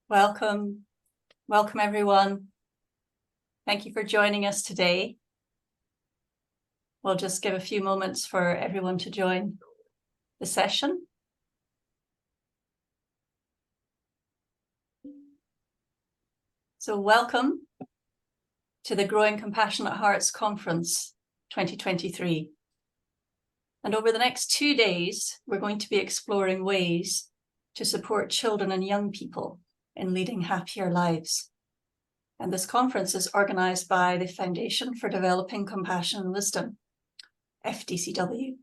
Welcome everyone. Thank you for joining us today. We'll just give a few moments for everyone to join the session. So welcome to the Growing Compassionate Hearts Conference 2023. And over the next 2 days, we're going to be exploring ways to support children and young people in leading happier lives. And this conference is organised by the Foundation for Developing Compassion and Wisdom, FDCW.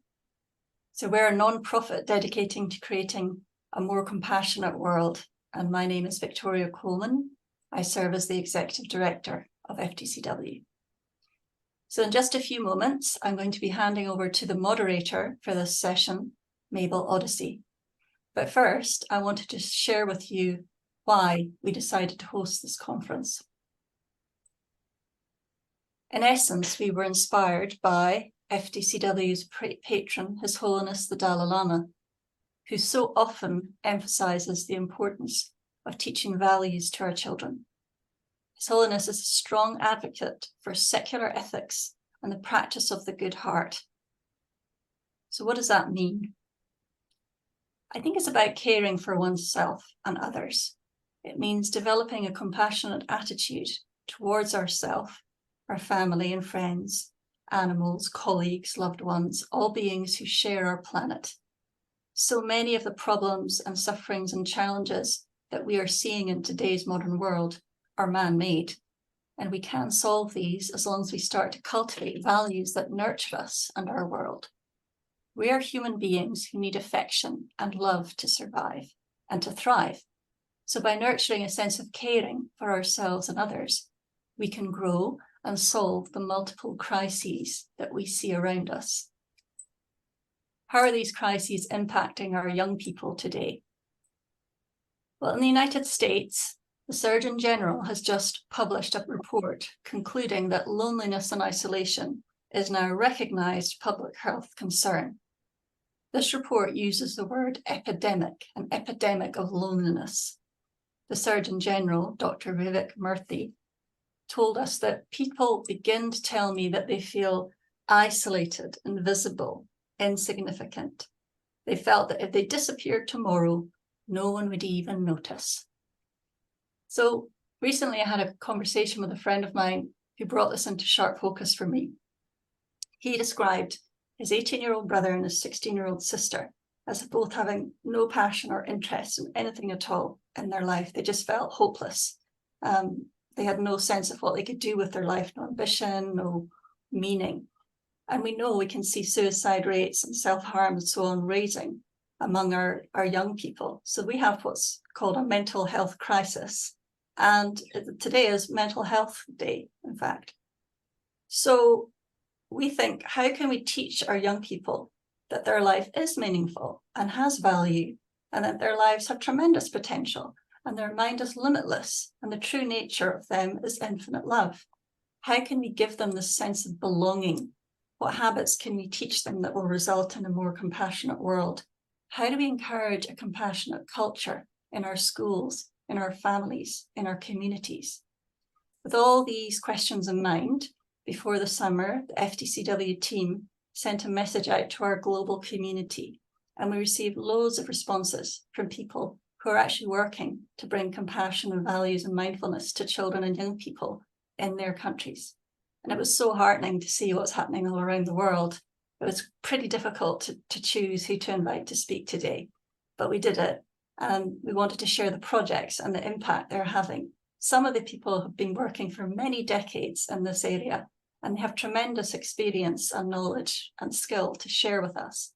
So we're a non-profit dedicating to creating a more compassionate world. And my name is Victoria Coleman. I serve as the Executive Director of FDCW. So in just a few moments, I'm going to be handing over to the moderator for this session, Mabel Odyssey. But first, I wanted to share with you why we decided to host this conference. In essence, we were inspired by FDCW's patron, His Holiness the Dalai Lama, who so often emphasizes the importance of teaching values to our children. His Holiness is a strong advocate for secular ethics and the practice of the good heart. So what does that mean? I think it's about caring for oneself and others. It means developing a compassionate attitude towards ourselves, our family and friends, animals, colleagues, loved ones, all beings who share our planet. So many of the problems and sufferings and challenges that we are seeing in today's modern world are man-made, and we can solve these as long as we start to cultivate values that nurture us and our world. We are human beings who need affection and love to survive and to thrive. So by nurturing a sense of caring for ourselves and others, we can grow and solve the multiple crises that we see around us. How are these crises impacting our young people today? Well, in the United States, the Surgeon General has just published a report concluding that loneliness and isolation is now a recognized public health concern. This report uses the word epidemic, an epidemic of loneliness. The Surgeon General, Dr. Vivek Murthy, told us that people begin to tell me that they feel isolated, invisible, insignificant. They felt that if they disappeared tomorrow, no one would even notice. So recently I had a conversation with a friend of mine who brought this into sharp focus for me. He described his 18-year-old brother and his 16-year-old sister as both having no passion or interest in anything at all in their life. They just felt hopeless. They had no sense of what they could do with their life, no ambition, no meaning. And we know we can see suicide rates and self-harm and so on raising among our young people. So we have what's called a mental health crisis. And today is Mental Health Day, in fact. So we think, how can we teach our young people that their life is meaningful and has value, and that their lives have tremendous potential, and their mind is limitless, and the true nature of them is infinite love? How can we give them this sense of belonging? What habits can we teach them that will result in a more compassionate world? How do we encourage a compassionate culture in our schools, in our families, in our communities? With all these questions in mind, before the summer, the FDCW team sent a message out to our global community, and we received loads of responses from people who are actually working to bring compassion and values and mindfulness to children and young people in their countries. And it was so heartening to see what's happening all around the world. It was pretty difficult to choose who to invite to speak today, but we did it. And we wanted to share the projects and the impact they're having. Some of the people have been working for many decades in this area, and they have tremendous experience and knowledge and skill to share with us.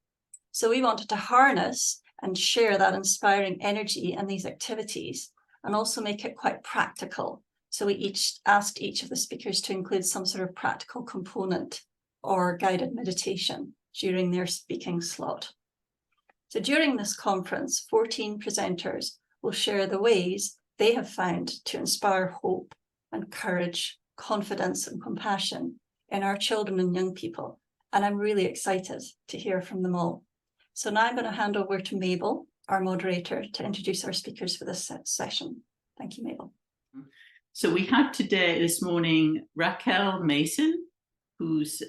So we wanted to harness and share that inspiring energy and these activities, and also make it quite practical. So we asked each of the speakers to include some sort of practical component or guided meditation during their speaking slot. So during this conference, 14 presenters will share the ways they have found to inspire hope and courage, confidence and compassion in our children and young people. And I'm really excited to hear from them all. So now I'm going to hand over to Mabel, our moderator, to introduce our speakers for this session. Thank you, Mabel. So we have this morning, Raquel Mason, who's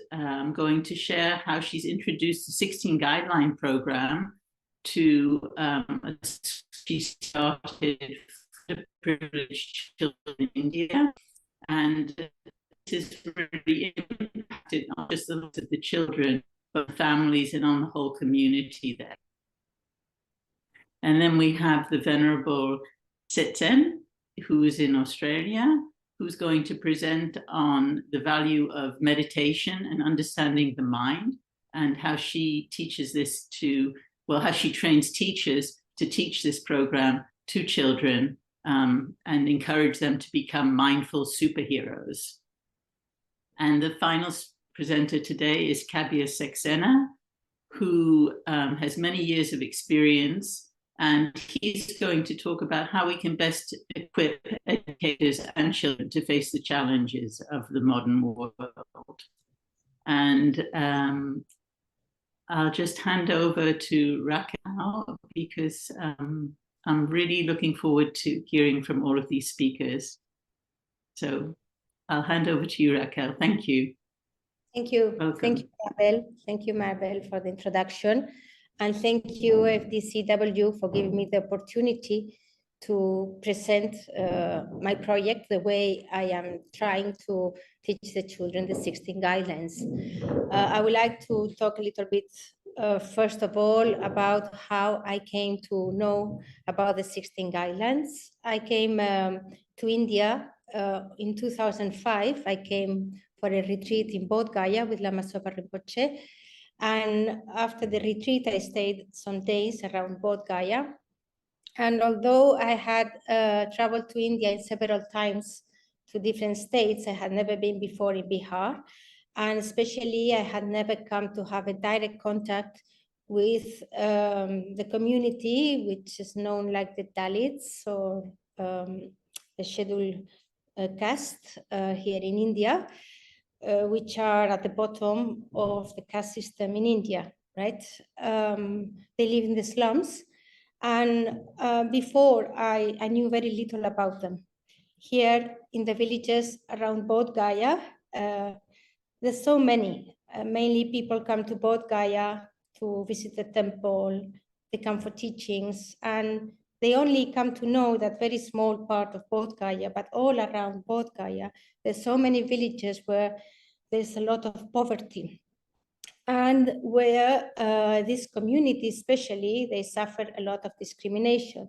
going to share how she's introduced the 16 guideline program to she started for privileged children in India, and this has really impacted not just the lives of the children, but families and on the whole community there. And then we have the Venerable Setsen, who is in Australia, who's going to present on the value of meditation and understanding the mind, and how she teaches this to, well, how she trains teachers to teach this program to children and encourage them to become mindful superheroes. And the final presenter today is Kabir Saxena, who has many years of experience, and he's going to talk about how we can best equip educators and children to face the challenges of the modern world. And I'll just hand over to Raquel, because I'm really looking forward to hearing from all of these speakers. So I'll hand over to you, Raquel. Thank you. Thank you. Welcome. Thank you, Mabel. Thank you, Mabel, for the introduction. And thank you, FDCW, for giving me the opportunity to present my project the way I am trying to teach the children the 16 guidelines. I would like to talk a little bit, first of all, about how I came to know about the 16 guidelines. I came to India in 2005. I came for a retreat in Bodh Gaya with Lama Zopa Rinpoche. And after the retreat, I stayed some days around Bodh Gaya. And although I had traveled to India in several times to different states, I had never been before in Bihar. And especially, I had never come to have a direct contact with the community, which is known like the Dalits, or the scheduled caste here in India. Which are at the bottom of the caste system in India, right? They live in the slums. And before, I knew very little about them. Here in the villages around Bodh Gaya, there's so many. Mainly people come to Bodh Gaya to visit the temple. They come for teachings, and they only come to know that very small part of Bodh Gaya, but all around Bodh Gaya, there's so many villages where there's a lot of poverty, and where this community especially, they suffer a lot of discrimination.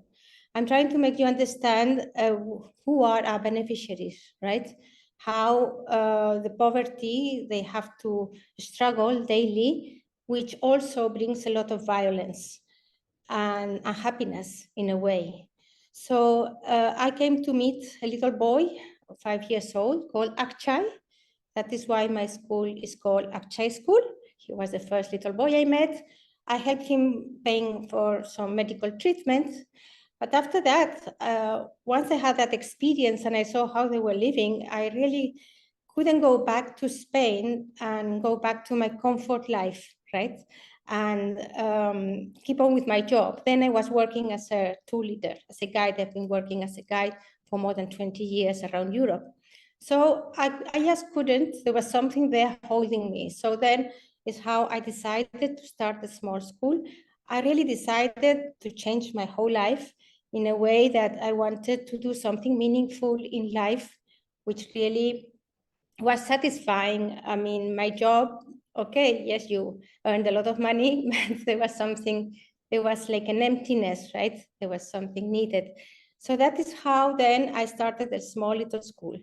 I'm trying to make you understand who are our beneficiaries, right? How the poverty, they have to struggle daily, which also brings a lot of violence and unhappiness in a way. So I came to meet a little boy, 5 years old, called Akshay. That is why my school is called Akshy School. He was the first little boy I met. I helped him paying for some medical treatment. But after that, once I had that experience and I saw how they were living, I really couldn't go back to Spain and go back to my comfort life, right? And keep on with my job. Then I was working as a tour leader, as a guide. I've been working as a guide for more than 20 years around Europe. So I just couldn't, there was something there holding me. So then is how I decided to start a small school. I really decided to change my whole life in a way that I wanted to do something meaningful in life, which really was satisfying. I mean, my job, okay, yes, you earned a lot of money, but there was something, there was like an emptiness, right? There was something needed. So that is how then I started a small little school.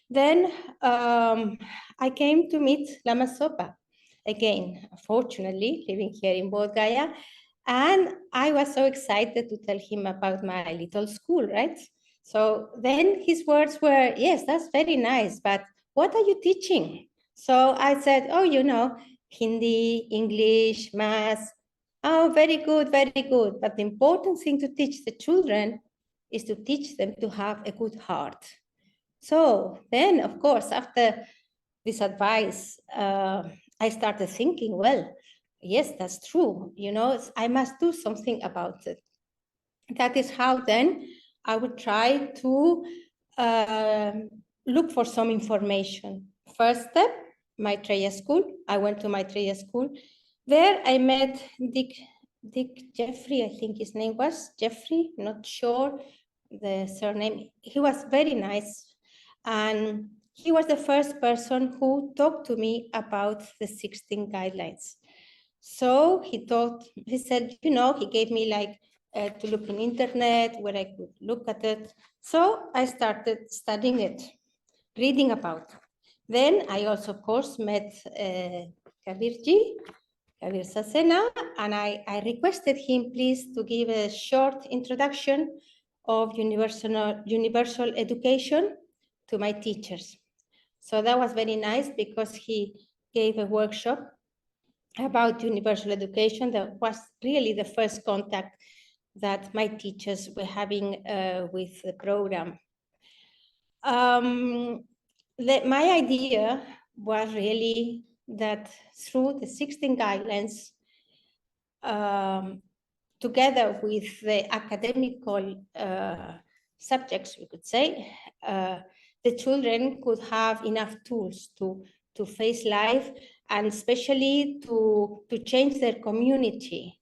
Then I came to meet Lama Zopa again, fortunately, living here in Bodh Gaya. And I was so excited to tell him about my little school, right? So then his words were, yes, that's very nice, but what are you teaching? So I said, oh, you know, Hindi, English, math. Oh, very good, very good. But the important thing to teach the children is to teach them to have a good heart. So then, of course, after this advice, I started thinking, well, yes, that's true. You know, I must do something about it. That is how then I would try to look for some information. First step, Maitreya School. I went to Maitreya School. There I met Dick Jeffrey, I think his name was Jeffrey, not sure the surname. He was very nice. And he was the first person who talked to me about the 16 guidelines. So he said, you know, he gave me like to look in internet where I could look at it. So I started studying it, reading about. Then I also, of course, met Kabir Sasena, and I requested him, please, to give a short introduction of universal education to my teachers. So that was very nice because he gave a workshop about universal education. That was really the first contact that my teachers were having with the program. My idea was really that through the 16 guidelines, together with the academical subjects, we could say, the children could have enough tools to face life and especially to change their community.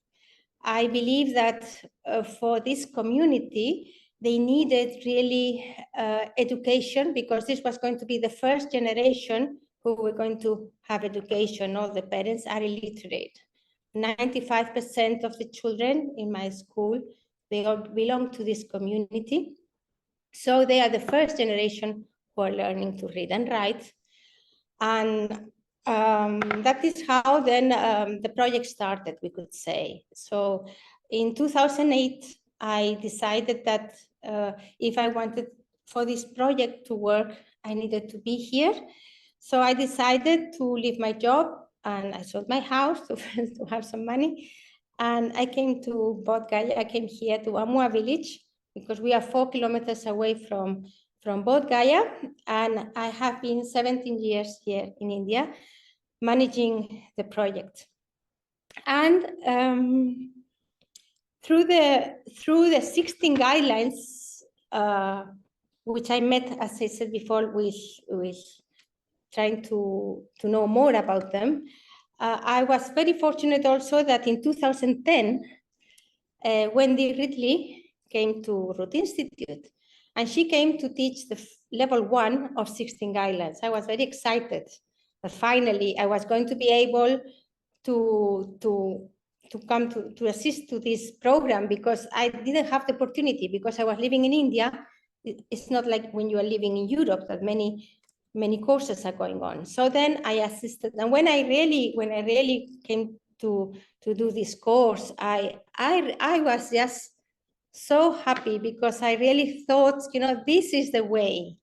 I believe that for this community, they needed really education because this was going to be the first generation who were going to have education. All the parents are illiterate. 95% of the children in my school, they all belong to this community. So they are the first generation who are learning to read and write. And that is how then the project started, we could say. So in 2008, I decided that if I wanted for this project to work, I needed to be here. So I decided to leave my job and I sold my house to have some money. And I came to Bodh Gaya. I came here to Anwar village because we are 4 kilometers away from Bodh Gaya. And I have been 17 years here in India managing the project. And through the 16 guidelines, which I met, as I said before, with trying to know more about them, I was very fortunate also that in 2010, Wendy Ridley came to Root Institute, and she came to teach the level 1 of 16 guidelines. I was very excited that finally I was going to be able to come to assist to this program because I didn't have the opportunity because I was living in India. It's not like when you are living in Europe that many courses are going on. So then I assisted, and when I really came to do this course, I was just so happy because I really thought, you know, this is the way.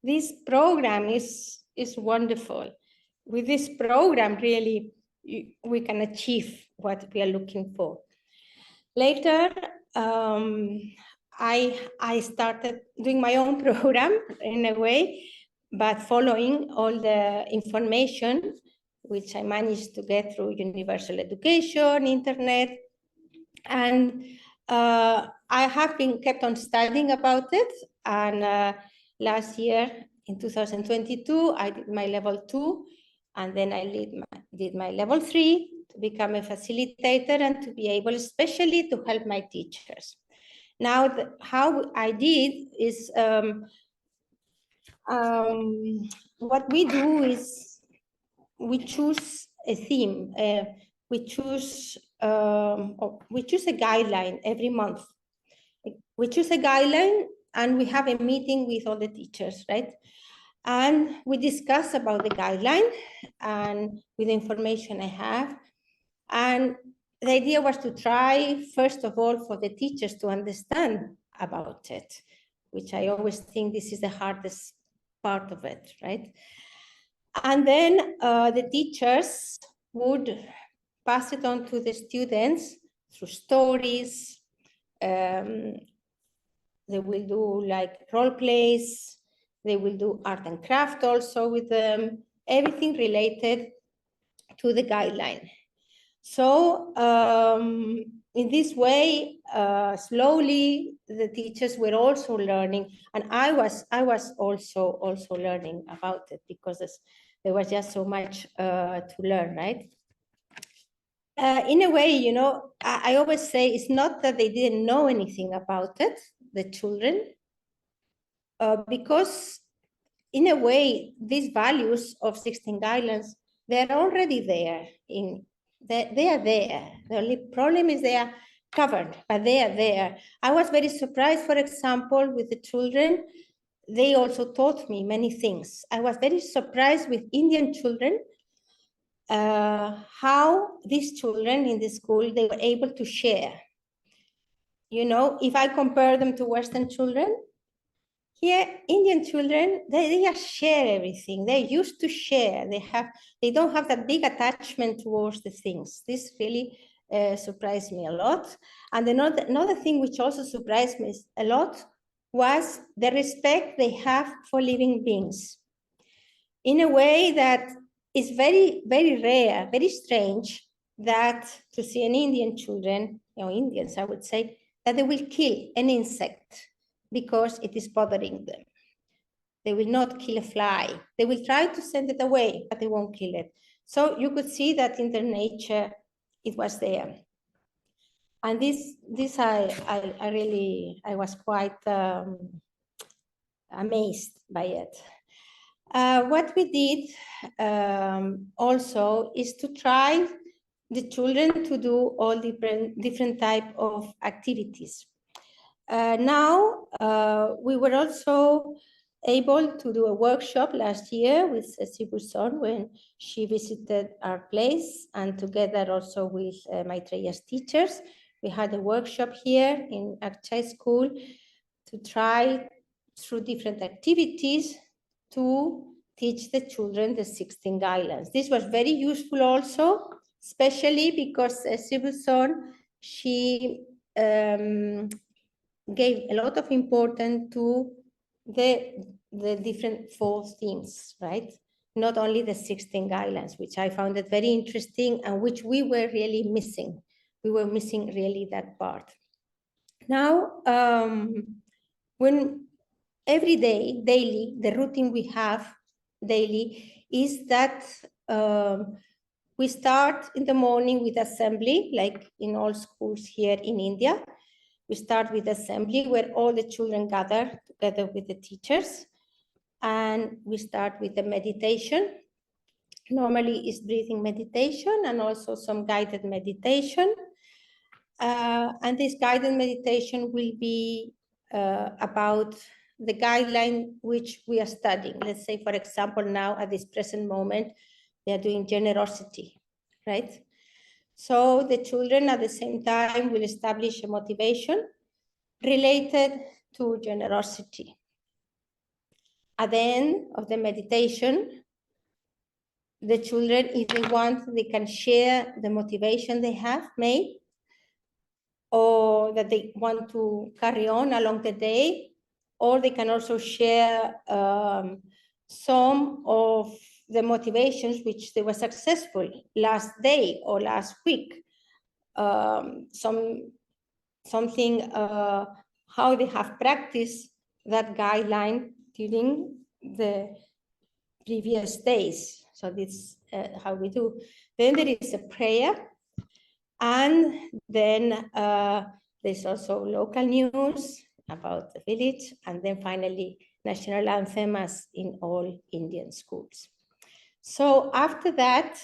This program is wonderful. With this program, really, we can achieve what we are looking for. Later, I started doing my own program in a way, but following all the information which I managed to get through universal education, internet, and I have been kept on studying about it. And last year, in 2022, I did my level 2, and then I did my level 3 to become a facilitator and to be able especially to help my teachers. Now, how I did is, what we do is we choose a theme. We choose a guideline every month. We choose a guideline and we have a meeting with all the teachers, right? And we discuss about the guideline and with the information I have. And the idea was to try, first of all, for the teachers to understand about it, which I always think this is the hardest part of it, right? And then the teachers would pass it on to the students through stories. They will do like role plays. They will do art and craft also with them, everything related to the guideline. So in this way, slowly the teachers were also learning, and I was also learning about it, because there was just so much to learn, right? In a way, you know, I always say it's not that they didn't know anything about it, the children, because in a way, these values of 16 guidelines, they're already there. They are there. The only problem is they are covered, but they are there. I was very surprised, for example, with the children. They also taught me many things. I was very surprised with Indian children, how these children in the school, they were able to share. You know, if I compare them to Western children, here, Indian children, they just share everything. They used to share. They don't have that big attachment towards the things. This really surprised me a lot. And another thing which also surprised me a lot was the respect they have for living beings, in a way that is very, very rare, very strange, that to see an Indian children, you know, Indians, I would say, that they will kill an insect because it is bothering them. They will not kill a fly. They will try to send it away, but they won't kill it. So you could see that in their nature, it was there. And this I was quite amazed by it. What we did also is to try the children to do all different type of activities. Now, we were also able to do a workshop last year with Sibu Son when she visited our place, and together also with Maitreya's teachers. We had a workshop here in Akshy School to try through different activities to teach the children the 16 guidelines. This was very useful also, especially because Sibu Son, she gave a lot of importance to the different 4 themes, right? Not only the 16 guidelines, which I found it very interesting and which we were really missing. We were missing really that part. Now, when every day, daily, the routine we have daily is that we start in the morning with assembly, like in all schools here in India. We start with assembly where all the children gather together with the teachers, and we start with the meditation. Normally it's breathing meditation and also some guided meditation. And this guided meditation will be about the guideline which we are studying. Let's say, for example, now at this present moment, they are doing generosity, right? So the children at the same time will establish a motivation related to generosity. At the end of the meditation, the children, if they want, they can share the motivation they have made, or that they want to carry on along the day, or they can also share some of the motivations which they were successful last day or last week. Something how they have practiced that guideline during the previous days. So this is how we do. Then there is a prayer, and then there's also local news about the village, and then finally national anthem, as in all Indian schools. So after that,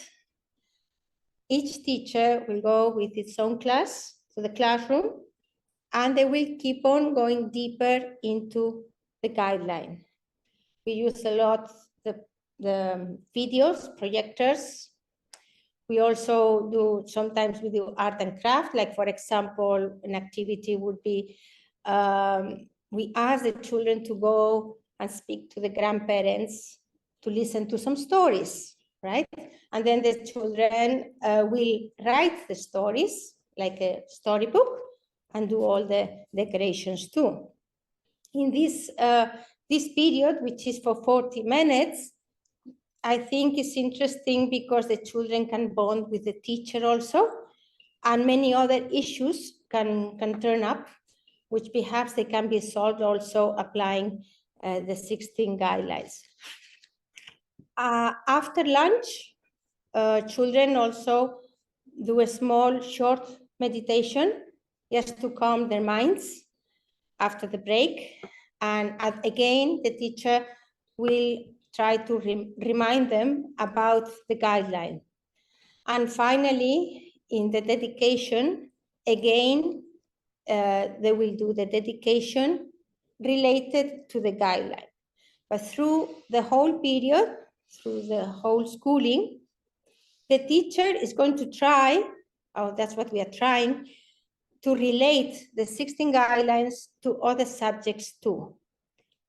each teacher will go with its own class to the classroom, and they will keep on going deeper into the guideline. We use a lot the videos, projectors. We also do, sometimes we do art and craft, like for example, an activity would be, we ask the children to go and speak to the grandparents to listen to some stories, right? And then the children will write the stories, like a storybook, and do all the decorations too. In this period, which is for 40 minutes, I think it's interesting because the children can bond with the teacher also. and many other issues can turn up, which perhaps they can be solved also applying the 16 guidelines. After lunch, children also do a small short meditation just to calm their minds after the break. And again, the teacher will try to remind them about the guideline. And finally, in the dedication, again, they will do the dedication related to the guideline. But through the whole period, through the whole schooling, the teacher is going to try, or that's what we are trying, to relate the 16 guidelines to other subjects too.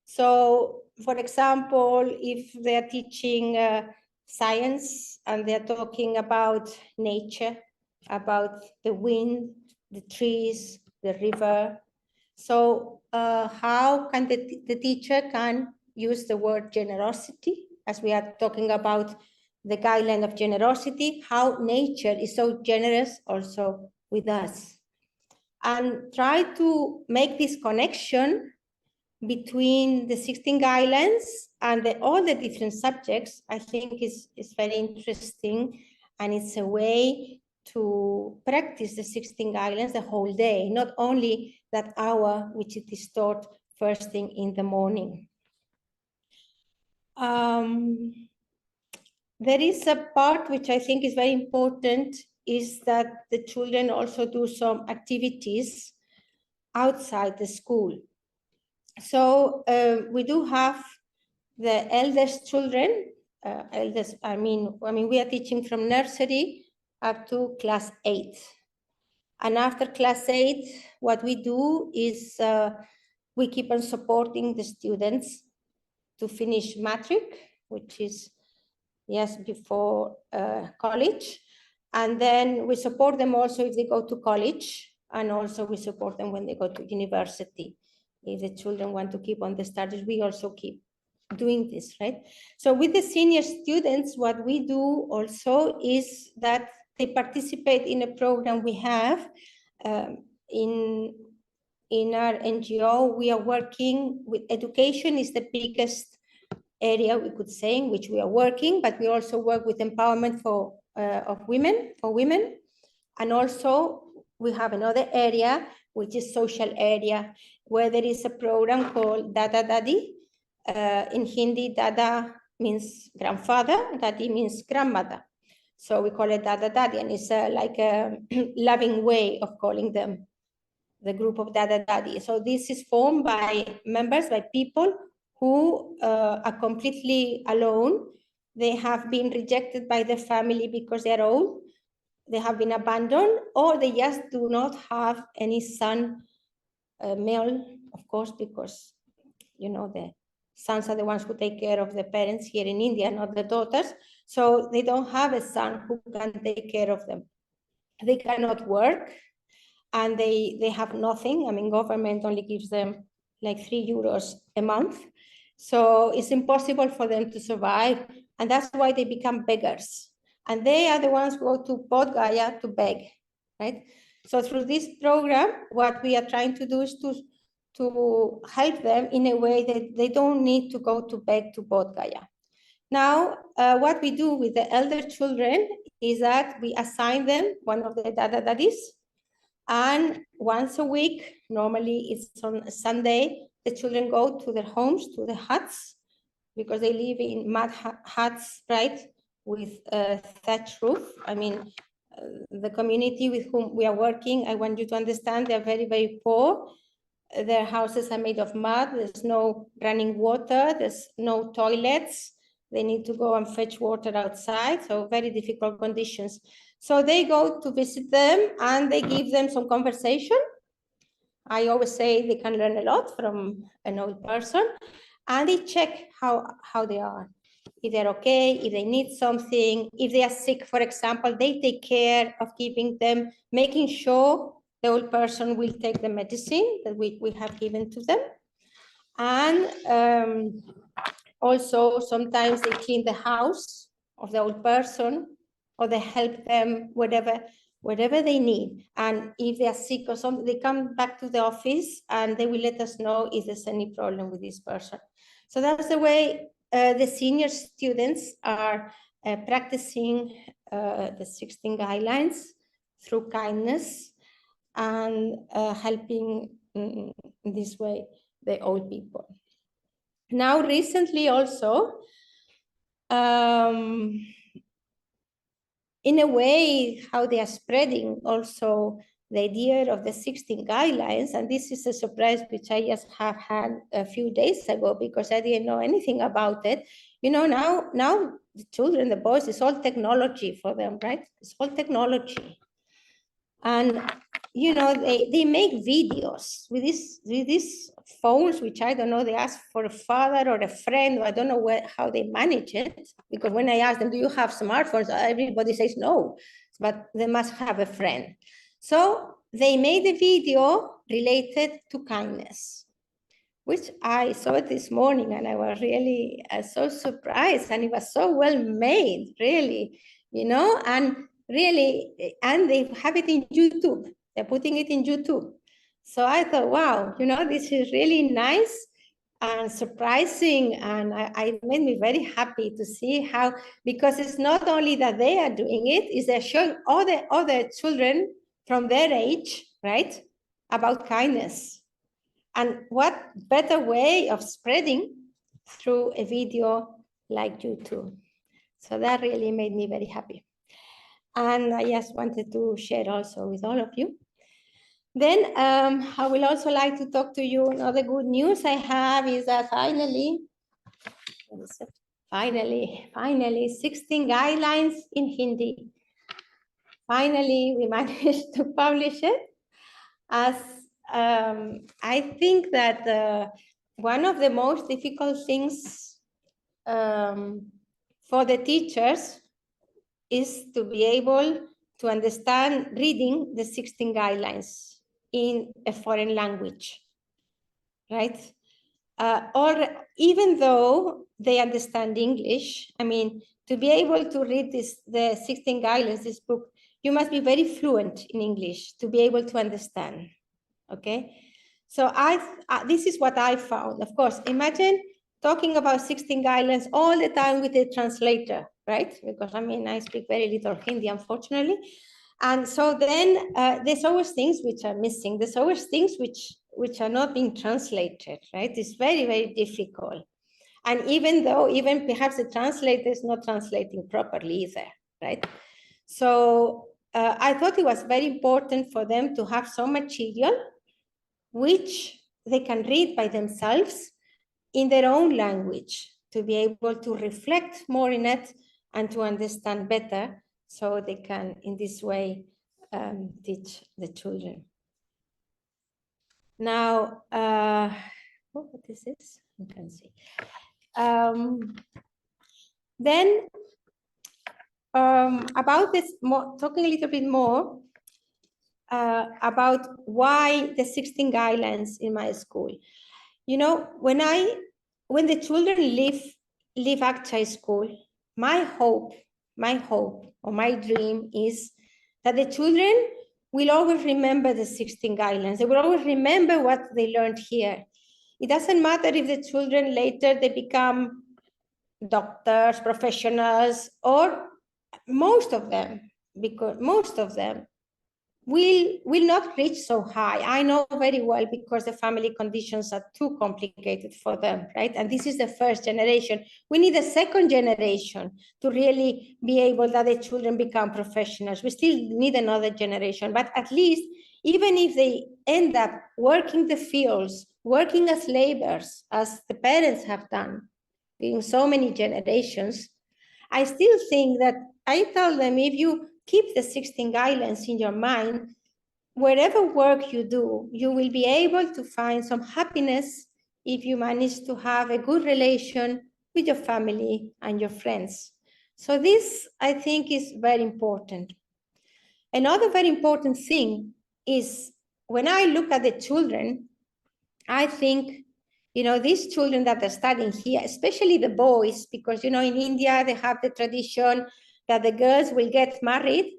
So, for example, if they're teaching science and they're talking about nature, about the wind, the trees, the river, so how can the teacher can use the word generosity, as we are talking about the guideline of generosity, how nature is so generous also with us, and try to make this connection between the 16 guidelines and all the different subjects. I think is very interesting, and it's a way to practice the 16 guidelines the whole day, not only that hour which it is taught first thing in the morning. There is a part which I think is very important, is that the children also do some activities outside the school. So we do have the eldest children, I mean, we are teaching from nursery up to class 8. And after class 8, what we do is we keep on supporting the students to finish matric, which is just before college. And then we support them also if they go to college, and also we support them when they go to university. If the children want to keep on the studies, we also keep doing this, right? So with the senior students, what we do also is that they participate in a program we have in our NGO. We are working with education is the biggest area, we could say, in which we are working, but we also work with empowerment for women. And also we have another area, which is social area, where there is a program called Dada Dadi. In Hindi, Dada means grandfather, Dadi means grandmother. So we call it Dada Dadi, and it's like a loving way of calling them, the group of Dada Dadi. So this is formed by members, by people who are completely alone. They have been rejected by their family because they're old. They have been abandoned, or they just do not have any son, male, of course, because, you know, the sons are the ones who take care of the parents here in India, not the daughters. So they don't have a son who can take care of them. They cannot work, and they have nothing. I mean, government only gives them like 3 euros a month. So it's impossible for them to survive. And that's why they become beggars. And they are the ones who go to Bodh Gaya to beg, right? So through this program, what we are trying to do is to help them in a way that they don't need to go to beg to Bodh Gaya. Now, what we do with the elder children is that we assign them one of the Dada Dadis, and once a week, normally it's on a Sunday, the children go to their homes, to the huts, because they live in mud huts, right, with a thatch roof. I mean, the community with whom we are working, I want you to understand, they're very, very poor. Their houses are made of mud. There's no running water. There's no toilets. They need to go and fetch water outside. So very difficult conditions. So they go to visit them, and they give them some conversation. I always say they can learn a lot from an old person, and they check how they are. If they're okay, if they need something, if they are sick, for example, they take care of keeping them, making sure the old person will take the medicine that we have given to them. And also sometimes they clean the house of the old person, or they help them whatever whatever they need. And if they are sick or something, they come back to the office and they will let us know if there's any problem with this person. So that's the way the senior students are practicing the 16 guidelines through kindness and helping in this way the old people. Now, recently also, in a way, how they are spreading also the idea of the 16 guidelines, and this is a surprise which I just have had a few days ago because I didn't know anything about it. You know, now the children, the boys, it's all technology for them, right? It's all technology. And you know, they make videos with these phones, which I don't know, they ask for a father or a friend, or I don't know how they manage it, because when I ask them, do you have smartphones? Everybody says no, but they must have a friend. So they made a video related to kindness, which I saw it this morning, and I was really so surprised, and it was so well made, really, you know, and really, and they have it in YouTube. They're putting it in YouTube. So I thought, wow, you know, this is really nice and surprising, and it made me very happy to see how, because it's not only that they are doing it, is they're showing all the other children from their age, right, about kindness. And what better way of spreading through a video like YouTube? So that really made me very happy. And I just wanted to share also with all of you. Then I will also like to talk to you. Another good news I have is that finally, 16 guidelines in Hindi. Finally, we managed to publish it. As I think that one of the most difficult things for the teachers is to be able to understand reading the 16 guidelines in a foreign language, right? Or even though they understand English, I mean, to be able to read the 16 guidelines, this book, you must be very fluent in English to be able to understand, okay? So this is what I found. Of course, imagine talking about 16 guidelines all the time with a translator, right? Because I mean, I speak very little Hindi, unfortunately. And so then there's always things which are missing. There's always things which are not being translated, right? It's very, very difficult. And even perhaps the translator is not translating properly either, right? So I thought it was very important for them to have some material which they can read by themselves in their own language, to be able to reflect more in it and to understand better, so they can, in this way, teach the children. Now, what is this? You can see. Then, about this, talking a little bit more about why the 16 guidelines in my school. You know, when the children leave Akshy School, my hope or my dream is that the children will always remember the 16 guidelines. They will always remember what they learned here. It doesn't matter if the children later they become doctors, professionals, or most of them, because most of them will not reach so high. I know very well, because the family conditions are too complicated for them, right? And this is the first generation. We need a second generation to really be able that the children become professionals. We still need another generation, but at least even if they end up working the fields, working as laborers, as the parents have done in so many generations, I still think that I tell them, if you keep the 16 guidelines in your mind, wherever work you do, you will be able to find some happiness if you manage to have a good relation with your family and your friends. So this, I think, is very important. Another very important thing is, when I look at the children, I think, you know, these children that are studying here, especially the boys, because, you know, in India, they have the tradition that the girls will get married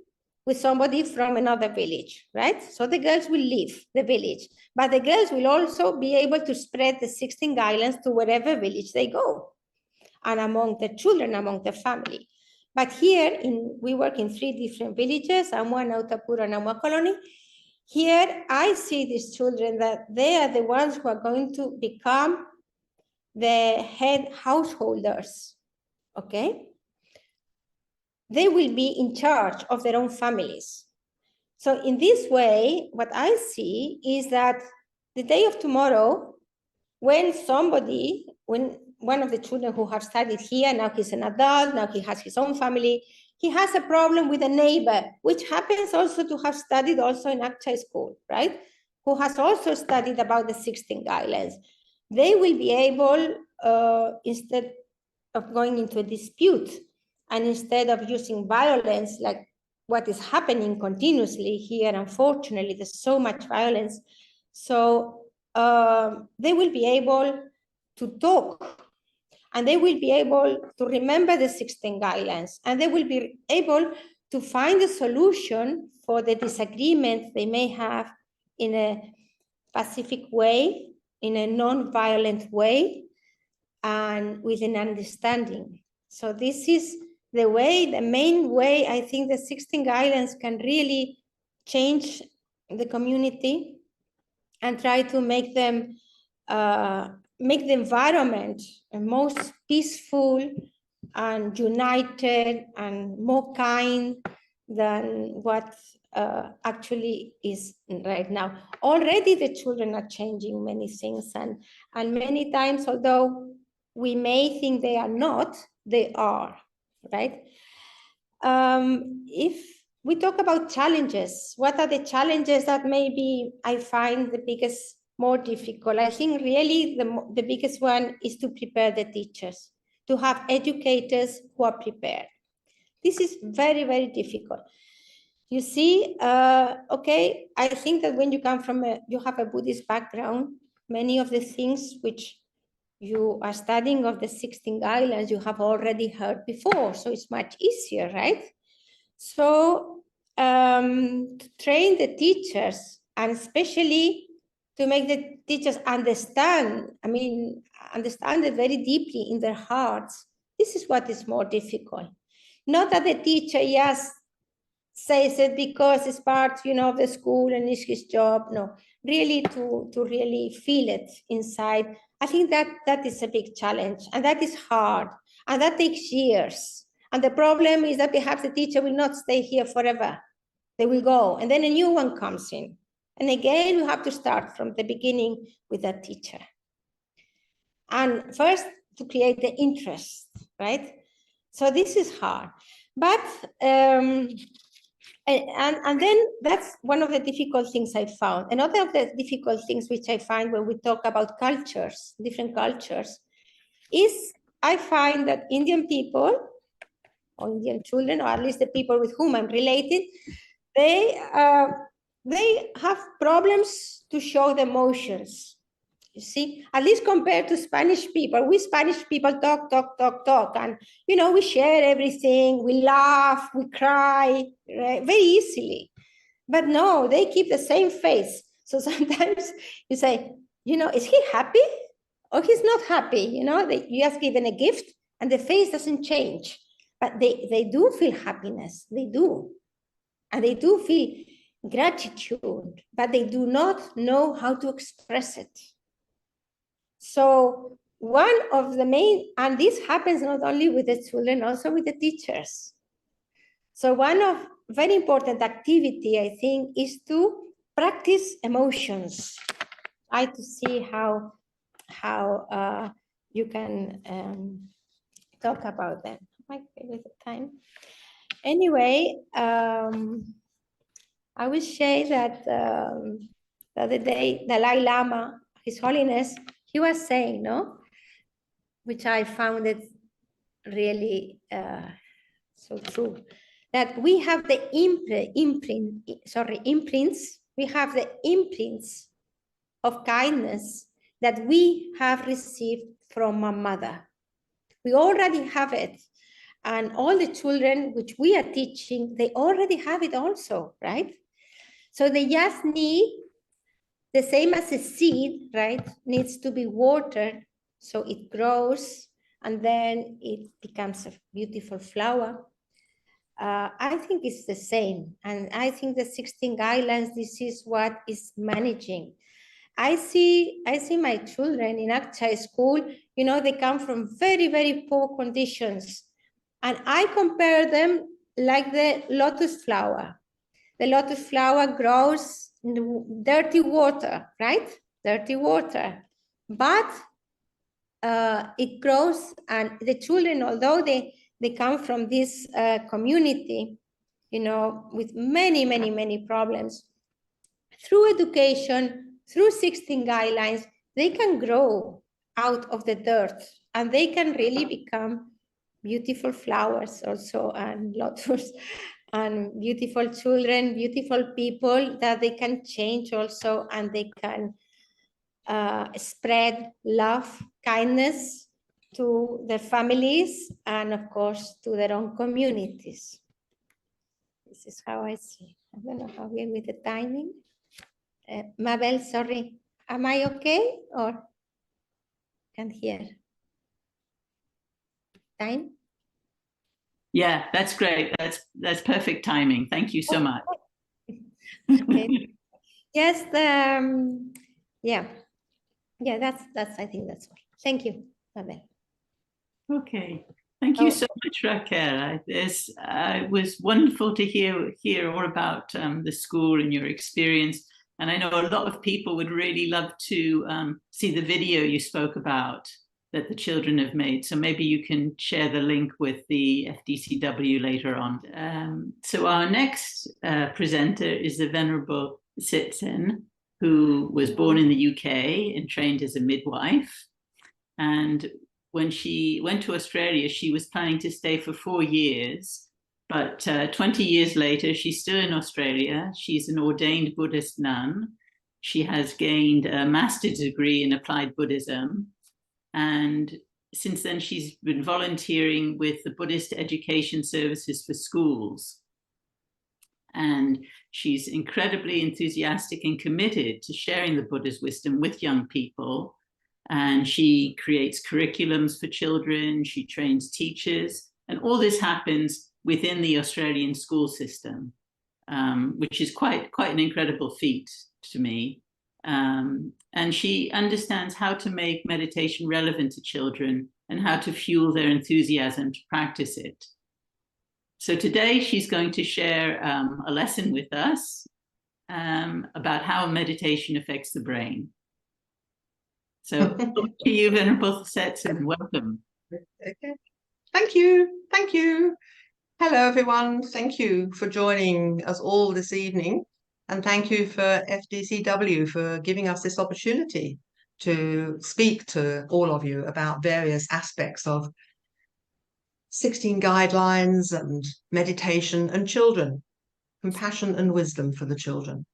with somebody from another village, right? So the girls will leave the village, but the girls will also be able to spread the 16 guidelines to wherever village they go, and among the children, among the family. But here, we work in 3 different villages, Anwar, Nautapur, and Anwar Colony. Here, I see these children that they are the ones who are going to become the head householders, okay? They will be in charge of their own families. So in this way, what I see is that the day of tomorrow, when one of the children who have studied here, now he's an adult, now he has his own family, he has a problem with a neighbor, which happens also to have studied also in Akshy School, right? Who has also studied about the 16 guidelines. They will be able, instead of going into a dispute, and instead of using violence, like what is happening continuously here, unfortunately, there's so much violence. So they will be able to talk, and they will be able to remember the 16 guidelines, and they will be able to find a solution for the disagreements they may have in a pacific way, in a non-violent way, and with an understanding. So this is the way, the main way I think the 16 guidelines can really change the community and try to make them, make the environment most peaceful and united and more kind than what actually is right now. Already the children are changing many things, and many times, although we may think they are not, they are, right? If we talk about challenges, what are the challenges that maybe I find the biggest, more difficult? I think really the biggest one is to prepare the teachers, to have educators who are prepared. This is very, very difficult. You see, okay, I think that when you come from you have a Buddhist background, many of the things which you are studying of the 16 guidelines you have already heard before, so it's much easier, right? So to train the teachers, and especially to make the teachers understand, understand it very deeply in their hearts, this is what is more difficult. Not that the teacher, yes, says it because it's part, of the school and it's his job. No, really to really feel it inside. I think that is a big challenge, and that is hard, and that takes years. And the problem is that perhaps the teacher will not stay here forever. They will go, and then a new one comes in. And again, we have to start from the beginning with that teacher. And first, to create the interest, right? So this is hard. But, and then that's one of the difficult things I found. Another of the difficult things which I find when we talk about cultures, different cultures, is I find that Indian people, or Indian children, or at least the people with whom I'm related, they have problems to show the emotions. You see, at least compared to Spanish people, we Spanish people talk, and we share everything, we laugh, we cry, right? Very easily. But no, they keep the same face. So sometimes you say, is he happy or he's not happy? You just given a gift and the face doesn't change, but they do feel happiness. They do, and they do feel gratitude, but they do not know how to express it. So one of the main, and this happens not only with the children, also with the teachers. So one of very important activity, I think, is to practice emotions. Try to see how you can talk about them. With the time. Anyway, I will say that the other day, Dalai Lama, His Holiness, he was saying, which I found it really so true, that we have the imprints. We have the imprints of kindness that we have received from our mother. We already have it. And all the children which we are teaching, they already have it also, right? So they just need, the same as a seed, right, needs to be watered so it grows and then it becomes a beautiful flower. I think it's the same. And I think the 16 guidelines, this is what is managing. I see my children in Akshy School, you know, they come from very, very poor conditions. And I compare them like the lotus flower. The lotus flower grows in dirty water, right? Dirty water. But it grows, and the children, although they come from this community, you know, with many, many, many problems, through education, through 16 guidelines, they can grow out of the dirt and they can really become beautiful flowers also, and lotus, and beautiful children, beautiful people that they can change also, and they can spread love, kindness to their families and of course to their own communities. This is how I see. I don't know how we are with the timing. Mabel, sorry. Am I okay or can't hear? Time? Yeah, that's great. That's perfect timing. Thank you so much. Okay. Yes, yeah. Yeah, that's I think that's all. Thank you, Mabel. Okay. Thank you so much, Raquel. It was wonderful to hear all about the school and your experience. And I know a lot of people would really love to see the video you spoke about that the children have made. So maybe you can share the link with the FDCW later on. So our next presenter is the Venerable Sitsen, who was born in the UK and trained as a midwife. And when she went to Australia, she was planning to stay for 4 years. But 20 years later, she's still in Australia. She's an ordained Buddhist nun. She has gained a master's degree in applied Buddhism. And since then, she's been volunteering with the Buddhist Education Services for Schools. And she's incredibly enthusiastic and committed to sharing the Buddha's wisdom with young people. And she creates curriculums for children. She trains teachers. And all this happens within the Australian school system, which is quite an incredible feat to me. And she understands how to make meditation relevant to children and how to fuel their enthusiasm to practice it. So today she's going to share a lesson with us about how meditation affects the brain. So to you, Venerable Sitsen, welcome. Okay. Thank you. Thank you. Hello, everyone. Thank you for joining us all this evening. And thank you for FDCW for giving us this opportunity to speak to all of you about various aspects of 16 guidelines and meditation and children, compassion and wisdom for the children.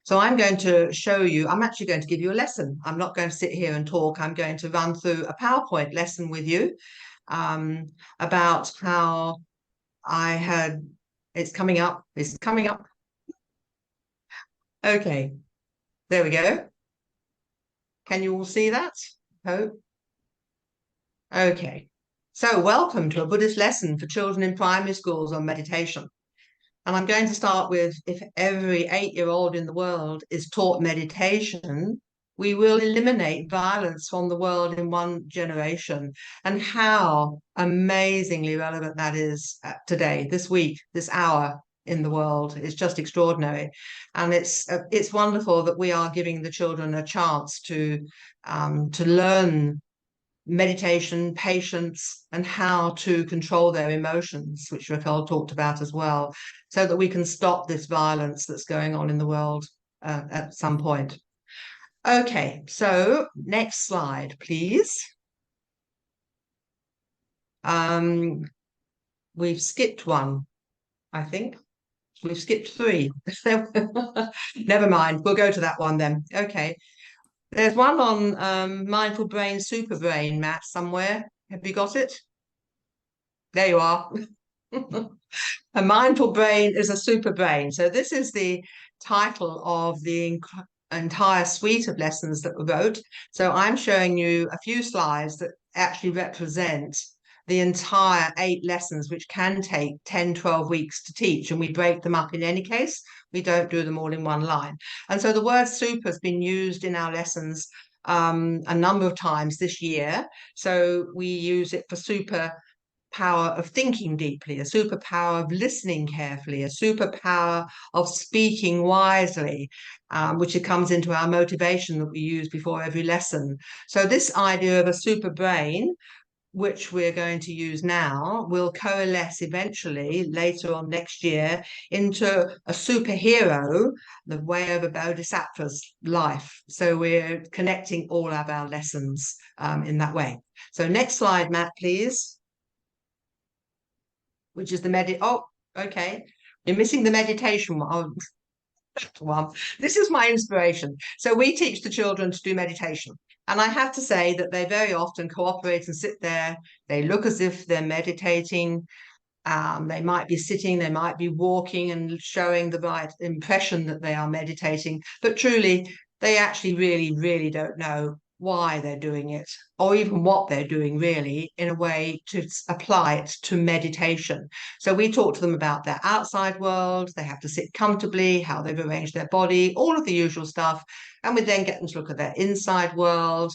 So I'm going to show you, I'm actually going to give you a lesson. I'm not going to sit here and talk. I'm going to run through a PowerPoint lesson with you about how it's coming up. Okay, there we go. Can you all see that? Hope. Okay, so welcome to a Buddhist lesson for children in primary schools on meditation. And I'm going to start with, if every 8-year-old in the world is taught meditation, we will eliminate violence from the world in 1 generation. And how amazingly relevant that is today, this week, this hour in the world. It's just extraordinary. And it's wonderful that we are giving the children a chance to learn meditation, patience, and how to control their emotions, which Raquel talked about as well, so that we can stop this violence that's going on in the world at some point. Okay, so next slide, please. We've skipped one, I think. We've skipped 3. Never mind, we'll go to that one then. Okay. There's one on mindful brain, super brain, Matt, somewhere. Have you got it? There you are. A mindful brain is a super brain. So this is the title of the entire suite of lessons that we wrote. So I'm showing you a few slides that actually represent the entire 8 lessons, which can take 10, 12 weeks to teach. And we break them up in any case. We don't do them all in one line. And so the word super has been used in our lessons a number of times this year. So we use it for super power of thinking deeply, a superpower of listening carefully, a superpower of speaking wisely, which it comes into our motivation that we use before every lesson. So this idea of a super brain, which we're going to use now, will coalesce eventually later on next year into a superhero, the way of a bodhisattva's life. So we're connecting all of our lessons in that way. So next slide, Matt, please. Which is the okay. You're missing the meditation one. Well, this is my inspiration. So we teach the children to do meditation. And I have to say that they very often cooperate and sit there. They look as if they're meditating. They might be sitting, they might be walking and showing the right impression that they are meditating. But truly, they actually really, really don't know why they're doing it, or even what they're doing really, in a way to apply it to meditation. So we talk to them about their outside world, they have to sit comfortably, how they've arranged their body, all of the usual stuff. And we then get them to look at their inside world,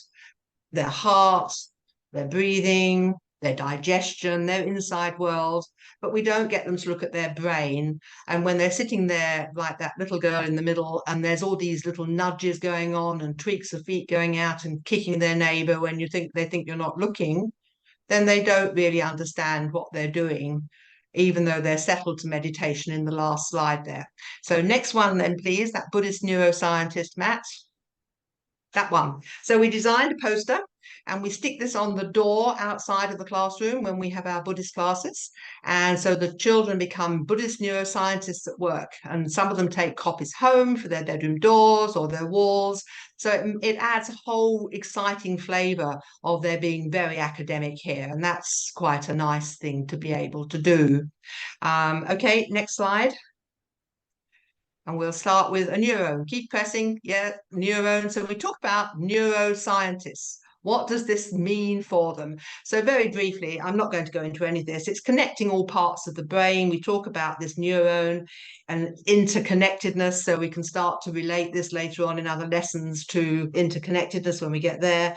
their heart, their breathing, their digestion, their inside world, but we don't get them to look at their brain. And when they're sitting there like that little girl in the middle, and there's all these little nudges going on and tweaks of feet going out and kicking their neighbor when they think you're not looking, then they don't really understand what they're doing, even though they're settled to meditation in the last slide there. So next one then, please, that Buddhist neuroscientist, Matt. That one. So we designed a poster and we stick this on the door outside of the classroom when we have our Buddhist classes. And so the children become Buddhist neuroscientists at work. And some of them take copies home for their bedroom doors or their walls. So it adds a whole exciting flavor of there being very academic here. And that's quite a nice thing to be able to do. Okay, next slide. And we'll start with a neuron. Keep pressing. Yeah, neuron. So we talk about neuroscientists. What does this mean for them? So very briefly, I'm not going to go into any of this. It's connecting all parts of the brain. We talk about this neuron and interconnectedness. So we can start to relate this later on in other lessons to interconnectedness when we get there.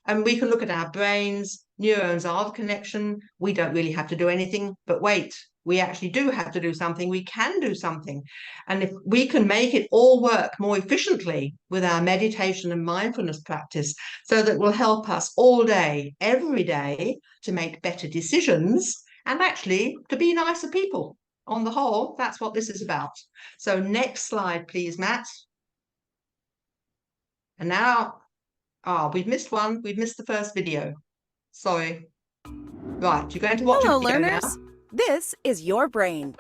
And we can look at our brains. Neurons are the connection. We don't really have to do anything, but wait. We actually do have to do something. We can do something. And if we can make it all work more efficiently with our meditation and mindfulness practice, so that will help us all day, every day, to make better decisions and actually to be nicer people. On the whole, that's what this is about. So next slide, please, Matt. And now, we've missed one. We've missed the first video. Sorry. Right, you're going to watch Hello, a video learners. now. This is your brain.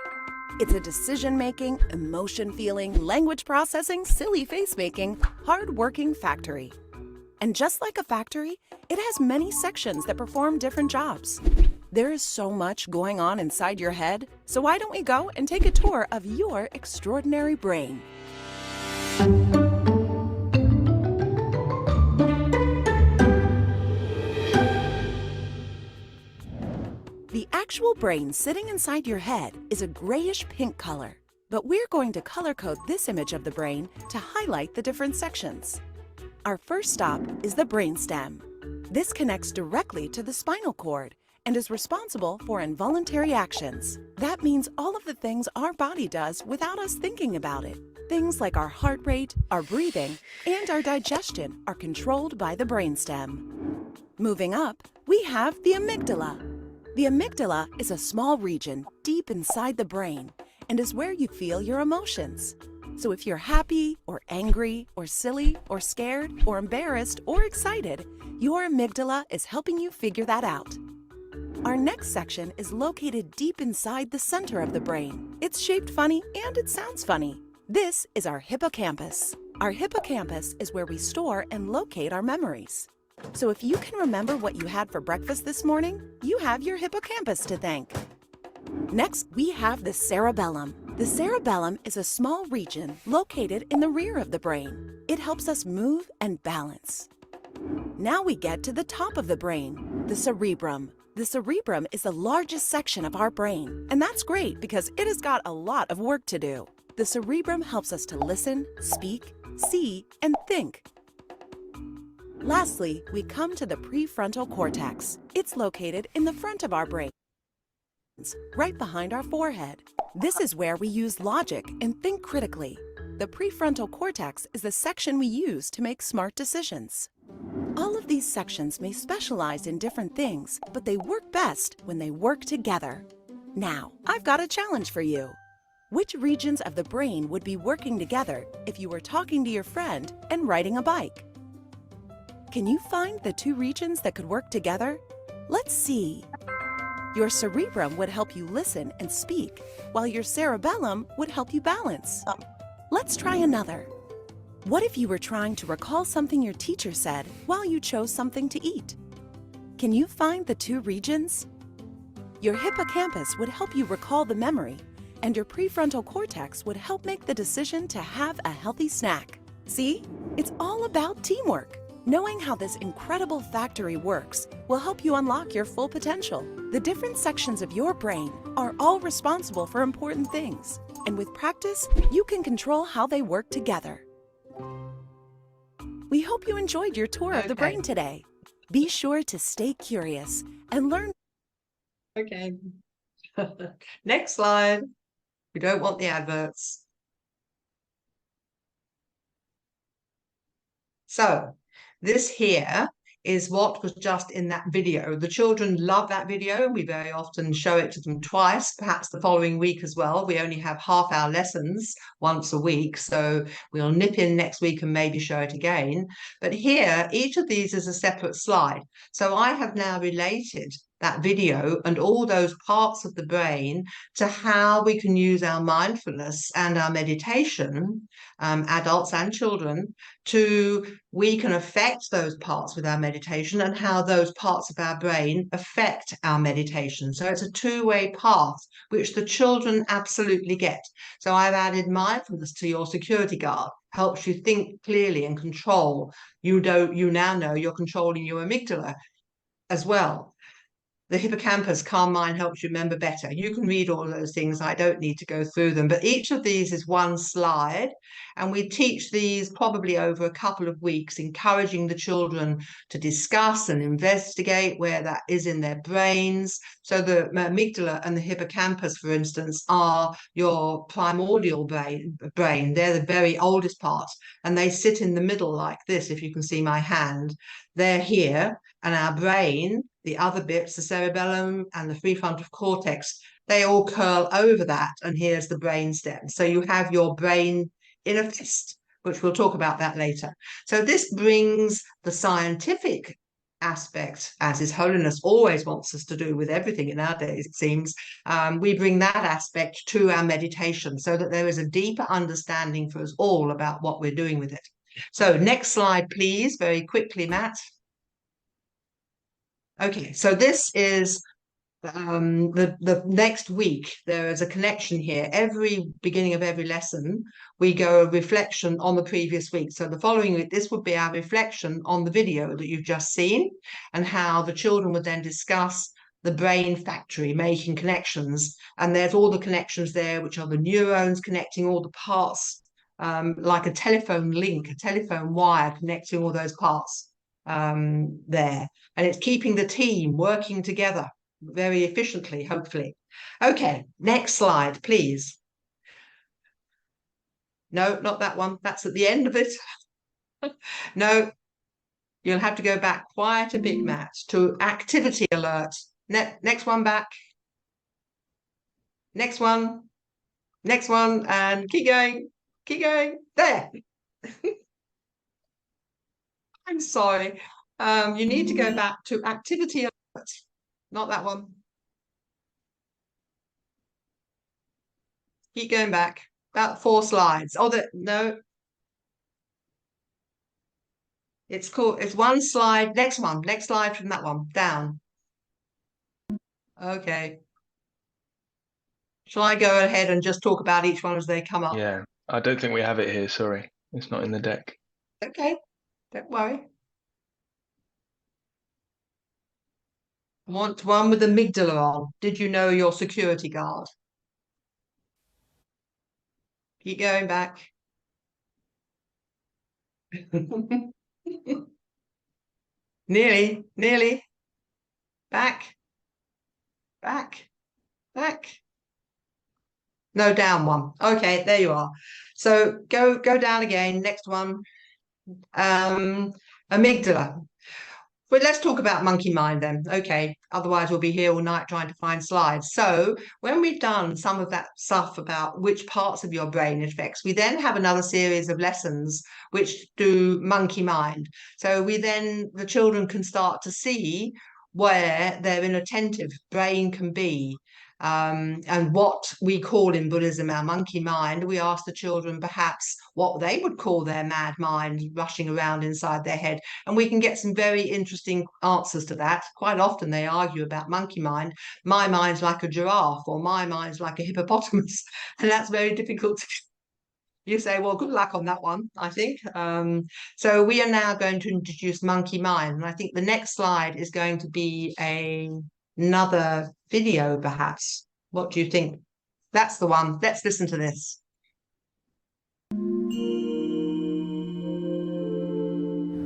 It's a decision-making, emotion-feeling, language processing, silly face-making, hard-working factory. And just like a factory, it has many sections that perform different jobs. There is so much going on inside your head, so why don't we go and take a tour of your extraordinary brain? The actual brain sitting inside your head is a grayish-pink color, but we're going to color code this image of the brain to highlight the different sections. Our first stop is the brainstem. This connects directly to the spinal cord and is responsible for involuntary actions. That means all of the things our body does without us thinking about it. Things like our heart rate, our breathing, and our digestion are controlled by the brainstem. Moving up, we have the amygdala. The amygdala is a small region deep inside the brain and is where you feel your emotions. So if you're happy or angry or silly or scared or embarrassed or excited, your amygdala is helping you figure that out. Our next section is located deep inside the center of the brain. It's shaped funny and it sounds funny. This is our hippocampus. Our hippocampus is where we store and locate our memories. So if you can remember what you had for breakfast this morning, you have your hippocampus to thank. Next, we have the cerebellum. The cerebellum is a small region located in the rear of the brain. It helps us move and balance. Now we get to the top of the brain, the cerebrum. The cerebrum is the largest section of our brain, and that's great because it has got a lot of work to do. The cerebrum helps us to listen, speak, see, and think. Lastly, we come to the prefrontal cortex. It's located in the front of our brain, right behind our forehead. This is where we use logic and think critically. The prefrontal cortex is the section we use to make smart decisions. All of these sections may specialize in different things, but they work best when they work together. Now, I've got a challenge for you. Which regions of the brain would be working together if you were talking to your friend and riding a bike? Can you find the two regions that could work together? Let's see. Your cerebrum would help you listen and speak, while your cerebellum would help you balance. Let's try another. What if you were trying to recall something your teacher said while you chose something to eat? Can you find the two regions? Your hippocampus would help you recall the memory, and your prefrontal cortex would help make the decision to have a healthy snack. See? It's all about teamwork. Knowing how this incredible factory works will help you unlock your full potential. The different sections of your brain are all responsible for important things, and with practice, you can control how they work together. We hope you enjoyed your tour of the brain today. Be sure to stay curious and learn. Okay. Next slide. We don't want the adverts. So this here is what was just in that video. The children love that video, and we very often show it to them twice, perhaps the following week as well. We only have half-hour lessons once a week, so we'll nip in next week and maybe show it again. But here, each of these is a separate slide. So I have now related that video and all those parts of the brain to how we can use our mindfulness and our meditation, adults and children, we can affect those parts with our meditation, and how those parts of our brain affect our meditation. So it's a two-way path, which the children absolutely get. So I've added mindfulness to your security guard, helps you think clearly and control. You now know you're controlling your amygdala as well. The hippocampus, calm mind, helps you remember better. You can read all those things. I don't need to go through them, but each of these is one slide, and we teach these probably over a couple of weeks, encouraging the children to discuss and investigate where that is in their brains. So the amygdala and the hippocampus, for instance, are your primordial brain. They're the very oldest part, and they sit in the middle like this, if you can see my hand. They're here, and our brain, the other bits, the cerebellum and the prefrontal cortex, they all curl over that, and here's the brain stem. So you have your brain in a fist, which we'll talk about that later. So this brings the scientific aspect, as His Holiness always wants us to do with everything in our days, it seems. We bring that aspect to our meditation so that there is a deeper understanding for us all about what we're doing with it. So next slide, please, very quickly, Matt. Okay, so this is the next week. There is a connection here. Every beginning of every lesson, we go a reflection on the previous week. So the following week, this would be our reflection on the video that you've just seen, and how the children would then discuss the brain factory, making connections. And there's all the connections there, which are the neurons connecting all the parts, like a telephone link, a telephone wire connecting all those parts there. And it's keeping the team working together very efficiently, hopefully. Okay, next slide, please. No, not that one. That's at the end of it. No, you'll have to go back quite a bit, Matt, to activity alert. Next one back. Next one. Next one, and keep going. Keep going. There. I'm sorry. You need to go back to activity alert. Not that one. Keep going back. About 4 slides. Oh, no. It's called, it's one slide, next slide from that one, down. Okay. Shall I go ahead and just talk about each one as they come up? Yeah, I don't think we have it here, sorry. It's not in the deck. Okay, don't worry. I want one with the amygdala on. Did you know your security guard? Keep going back. Nearly. Back. No, down one. Okay, there you are. So go down again. Next one. Amygdala. But let's talk about monkey mind then. Okay, otherwise we'll be here all night trying to find slides. So when we've done some of that stuff about which parts of your brain it affects, we then have another series of lessons which do monkey mind. So the children can start to see where their inattentive brain can be. And what we call in Buddhism our monkey mind, we ask the children perhaps what they would call their mad mind rushing around inside their head. And we can get some very interesting answers to that. Quite often they argue about monkey mind. My mind's like a giraffe, or my mind's like a hippopotamus. And that's very difficult to... You say, well, good luck on that one, I think. So we are now going to introduce monkey mind. And I think the next slide is going to be another video, perhaps. What do you think? That's the one. Let's listen to this.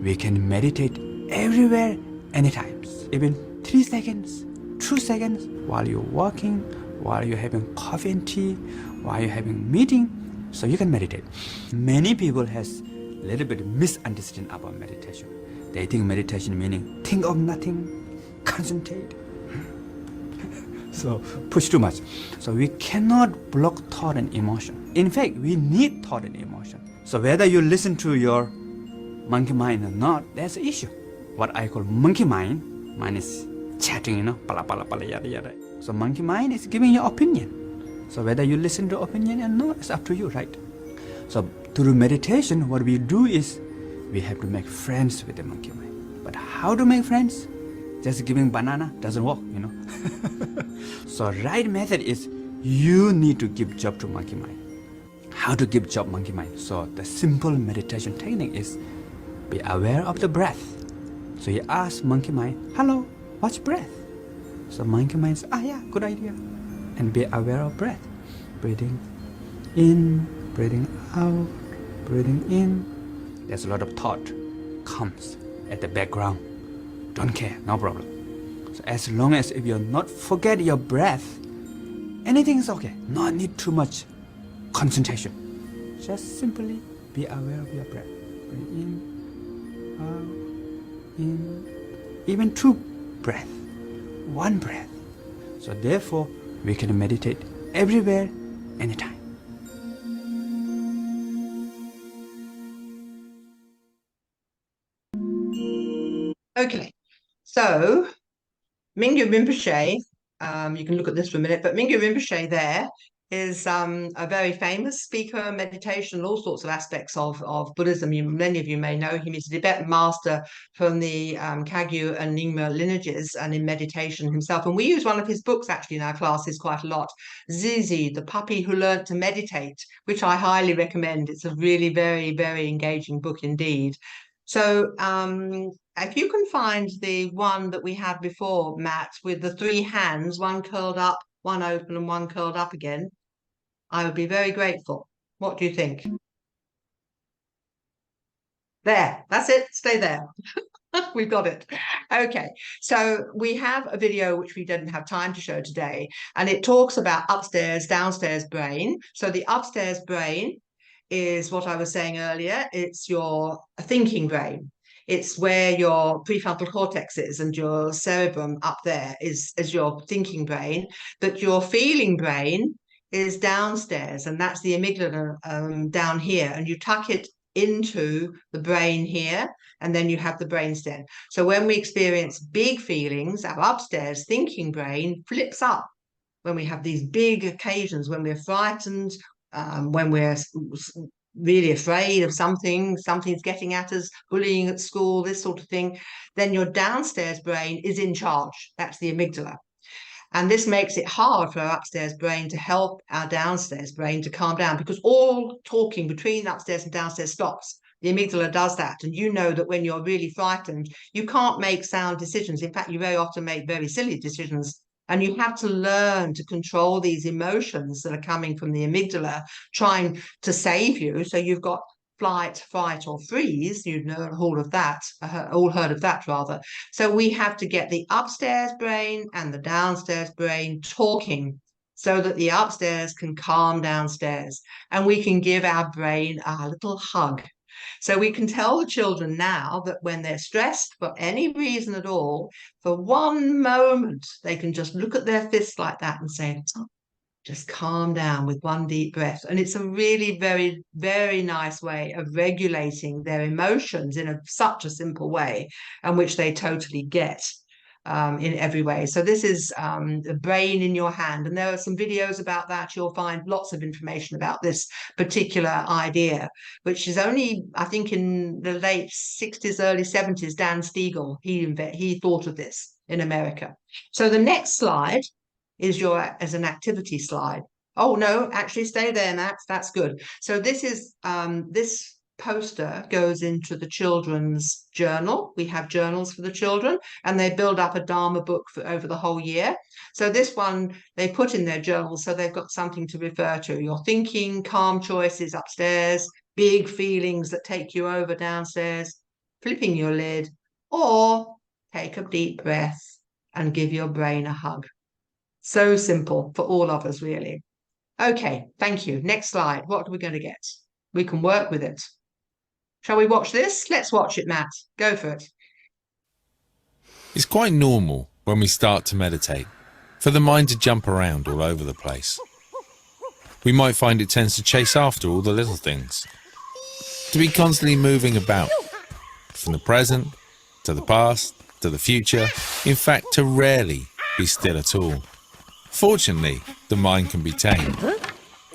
We can meditate everywhere, anytime, even 3 seconds, 2 seconds, while you're walking, while you're having coffee and tea, while you're having meeting, so you can meditate. Many people has a little bit misunderstanding about meditation. They think meditation meaning think of nothing, concentrate. So push too much. So we cannot block thought and emotion. In fact, we need thought and emotion. So whether you listen to your monkey mind or not, that's the issue. What I call monkey mind, mine is chatting, pala pala pala yada yada. So monkey mind is giving your opinion. So whether you listen to opinion or not, it's up to you, right? So through meditation, what we do is we have to make friends with the monkey mind. But how to make friends? Just giving banana doesn't work, So right method is you need to give job to monkey mind. How to give job monkey mind? So the simple meditation technique is be aware of the breath. So you ask monkey mind, hello, what's breath? So monkey mind says, yeah, good idea. And be aware of breath. Breathing in, breathing out, breathing in. There's a lot of thought comes at the background. Don't care, no problem. So as long as if you're not forget your breath, anything is okay. No need too much concentration. Just simply be aware of your breath. Breathe in, out, in. Even 2 breath, 1 breath. So therefore, we can meditate everywhere, anytime. Okay, so Mingyur Rinpoche, you can look at this for a minute, but Mingyur Rinpoche there is a very famous speaker, meditation, all sorts of aspects of Buddhism. Many of you may know him. He's a Tibetan master from the Kagyu and Nyingma lineages and in meditation himself. And we use one of his books actually in our classes quite a lot, Zizi, the puppy who learned to meditate, which I highly recommend. It's a really very, very engaging book indeed. So if you can find the one that we had before, Matt, with the 3 hands, one curled up, one open and one curled up again, I would be very grateful. What do you think? There, that's it. Stay there. We've got it. Okay, so we have a video which we didn't have time to show today, and it talks about upstairs, downstairs brain. So the upstairs brain is what I was saying earlier. It's your thinking brain. It's where your prefrontal cortex is, and your cerebrum up there is your thinking brain. But your feeling brain is downstairs, and that's the amygdala down here. And you tuck it into the brain here, and then you have the brainstem. So when we experience big feelings, our upstairs thinking brain flips up. When we have these big occasions, when we're frightened, when we're really afraid of something's getting at us, bullying at school, this sort of thing, then your downstairs brain is in charge. That's the amygdala. And this makes it hard for our upstairs brain to help our downstairs brain to calm down, because all talking between upstairs and downstairs stops. The amygdala does that. And you know that when you're really frightened, you can't make sound decisions. In fact, you very often make very silly decisions. And you have to learn to control these emotions that are coming from the amygdala, trying to save you. So you've got flight, fight, or freeze. You know all of that, all heard of that rather. So we have to get the upstairs brain and the downstairs brain talking so that the upstairs can calm downstairs, and we can give our brain a little hug. So we can tell the children now that when they're stressed for any reason at all, for one moment, they can just look at their fists like that and say, oh, just calm down with one deep breath. And it's a really very, very nice way of regulating their emotions in such a simple way, and which they totally get in every way. So this is the brain in your hand. And there are some videos about that. You'll find lots of information about this particular idea, which is only, I think, in the late 60s, early 70s, Dan Stiegel, he thought of this in America. So the next slide is as an activity slide. Oh, no, actually stay there, Max. That's good. So this is, this poster goes into the children's journal. We have journals for the children, and they build up a Dharma book over the whole year. So this one they put in their journal, so they've got something to refer to. Your thinking, calm choices upstairs, big feelings that take you over downstairs, flipping your lid, or take a deep breath and give your brain a hug. So simple for all of us, really. Okay, thank you. Next slide. What are we going to get? We can work with it. Shall we watch this? Let's watch it, Matt. Go for it. It's quite normal when we start to meditate for the mind to jump around all over the place. We might find it tends to chase after all the little things, to be constantly moving about, from the present to the past to the future, in fact, to rarely be still at all. Fortunately, the mind can be tamed,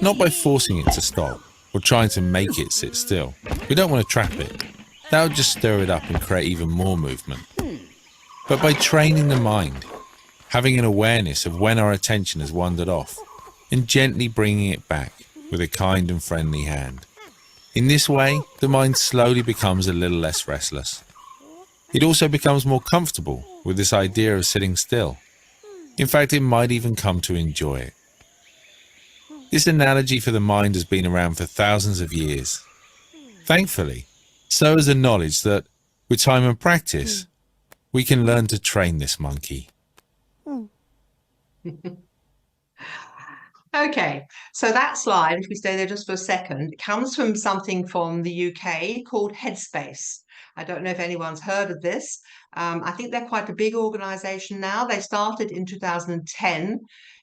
not by forcing it to stop or trying to make it sit still. We don't want to trap it. That would just stir it up and create even more movement. But by training the mind, having an awareness of when our attention has wandered off, and gently bringing it back with a kind and friendly hand. In this way, the mind slowly becomes a little less restless. It also becomes more comfortable with this idea of sitting still. In fact, it might even come to enjoy it. This analogy for the mind has been around for thousands of years. Thankfully, so is the knowledge that, with time and practice, we can learn to train this monkey. Okay, so that slide, if we stay there just for a second, comes from something from the UK called Headspace. I don't know if anyone's heard of this. I think they're quite a big organization now. They started in 2010,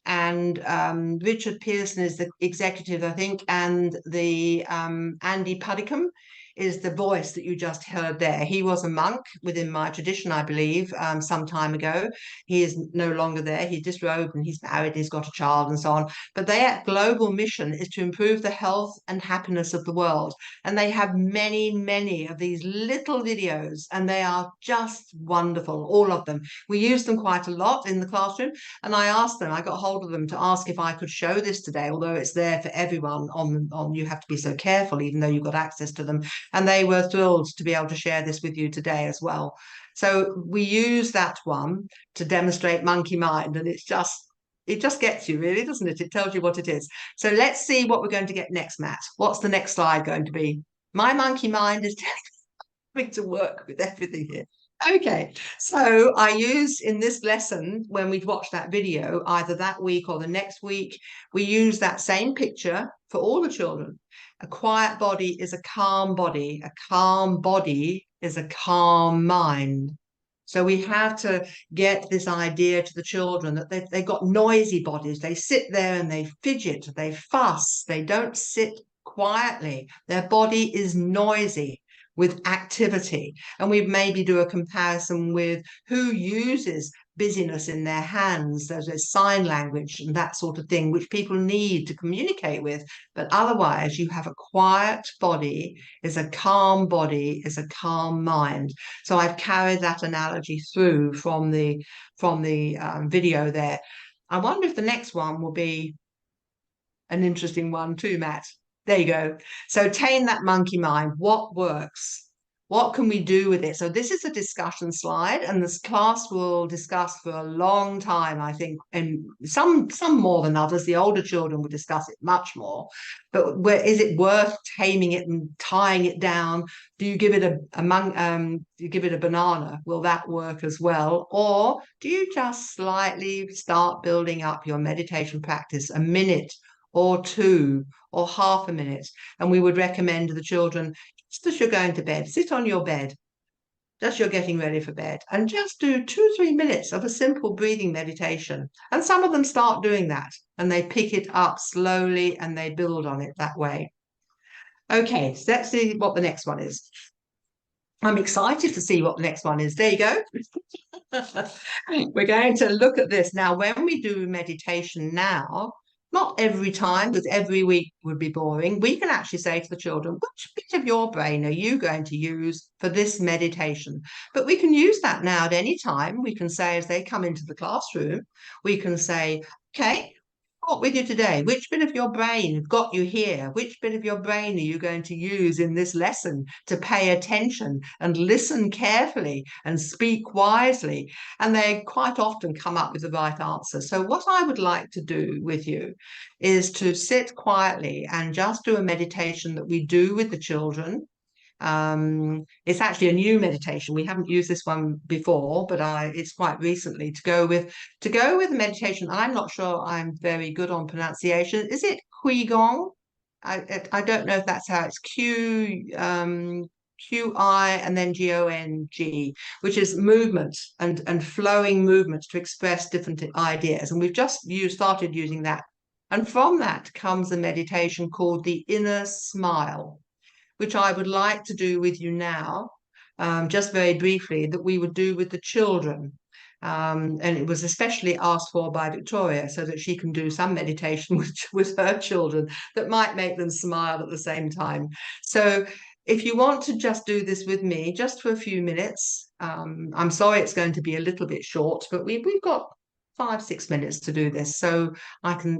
and Richard Pearson is the executive, I think, and the Andy Puddicombe is the voice that you just heard there. He was a monk within my tradition, I believe, some time ago. He is no longer there. He's disrobed and he's married, he's got a child and so on. But their global mission is to improve the health and happiness of the world. And they have many, many of these little videos, and they are just wonderful, all of them. We use them quite a lot in the classroom. And I asked them, I got hold of them to ask if I could show this today, although it's there for everyone on you have to be so careful, even though you've got access to them. And they were thrilled to be able to share this with you today as well. So we use that one to demonstrate monkey mind, and it just gets you, really, doesn't it? It tells you what it is. So let's see what we're going to get next, Matt. What's the next slide going to be? My monkey mind is having to work with everything here. Okay, so I use in this lesson, when we've watched that video, either that week or the next week, we use that same picture for all the children. A quiet body is a calm body. A calm body is a calm mind. So we have to get this idea to the children that they've got noisy bodies. They sit there and they fidget, they fuss, they don't sit quietly. Their body is noisy. with activity. And we maybe do a comparison with who uses busyness in their hands. There's sign language and that sort of thing, which people need to communicate with. But otherwise, you have a quiet body, is a calm body, is a calm mind. So I've carried that analogy through from the video there. I wonder if the next one will be an interesting one too, Matt. There you go. So tame that monkey mind. What works? What can we do with it? So this is a discussion slide, and this class will discuss for a long time, I think, and some more than others. The older children will discuss it much more. But is it worth taming it and tying it down? Do you give it do you give it a banana? Will that work as well? Or do you just slightly start building up your meditation practice, a minute or two or half a minute? And we would recommend to the children, just as you're going to bed, sit on your bed, just you're getting ready for bed, and just do 2-3 minutes of a simple breathing meditation. And some of them start doing that, and they pick it up slowly and they build on it that way. Okay, so let's see what the next one is. I'm excited to see what the next one is. There you go. We're going to look at this. Now, when we do meditation now, not every time, because every week would be boring, we can actually say to the children, which bit of your brain are you going to use for this meditation? But we can use that now at any time. We can say, as they come into the classroom, we can say, okay, what with you today? Which bit of your brain got you here? Which bit of your brain are you going to use in this lesson to pay attention and listen carefully and speak wisely? And they quite often come up with the right answer. So what I would like to do with you is to sit quietly and just do a meditation that we do with the children. It's actually a new meditation. We haven't used this one before, but it's quite recently to go with meditation. I'm not sure I'm very good on pronunciation. Is it Qigong? I don't know if that's how it's QI and then GONG, which is movement and flowing movements to express different ideas. And we've just started using that. And from that comes a meditation called the inner smile, which I would like to do with you now, just very briefly, that we would do with the children. And it was especially asked for by Victoria so that she can do some meditation with her children that might make them smile at the same time. So if you want to just do this with me, just for a few minutes, I'm sorry it's going to be a little bit short, but we've got 5-6 minutes to do this, so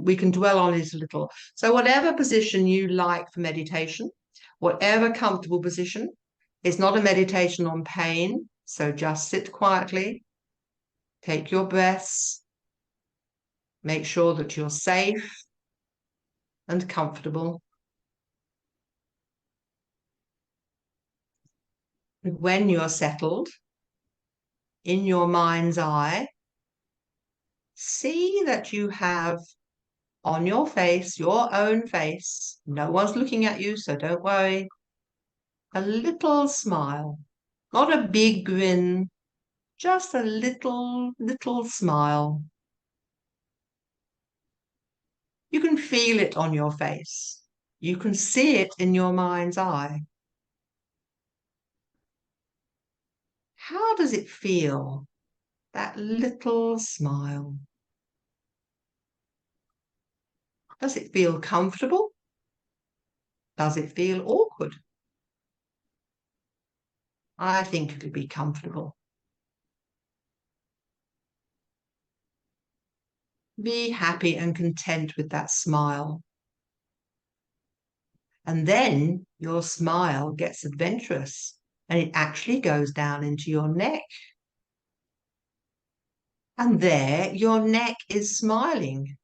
we can dwell on it a little. So whatever position you like for meditation, whatever comfortable position. It's not a meditation on pain, so just sit quietly, take your breaths, make sure that you're safe and comfortable. And when you're settled, in your mind's eye, see that you have on your face, your own face, no one's looking at you, so don't worry, a little smile, not a big grin, just a little smile. You can feel it on your face. You can see it in your mind's eye. How does it feel, that little smile? Does it feel comfortable? Does it feel awkward? I think it'll be comfortable. Be happy and content with that smile. And then your smile gets adventurous and it actually goes down into your neck. And there your neck is smiling.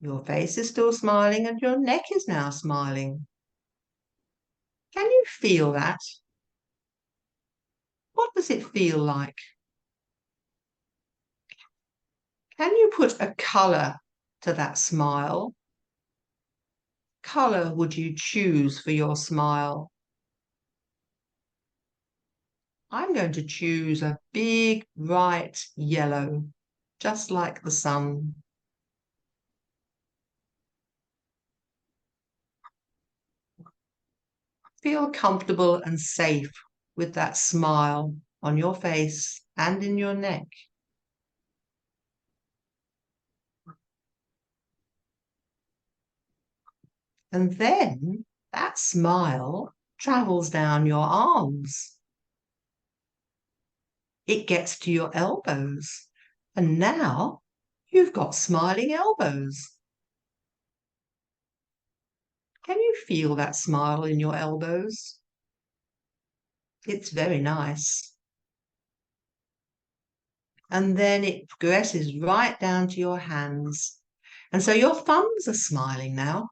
Your face is still smiling and your neck is now smiling. Can you feel that? What does it feel like? Can you put a colour to that smile? Colour would you choose for your smile? I'm going to choose a big, bright yellow, just like the sun. Feel comfortable and safe with that smile on your face and in your neck. And then that smile travels down your arms. It gets to your elbows. And now you've got smiling elbows. Can you feel that smile in your elbows? It's very nice. And then it progresses right down to your hands. And so your thumbs are smiling now.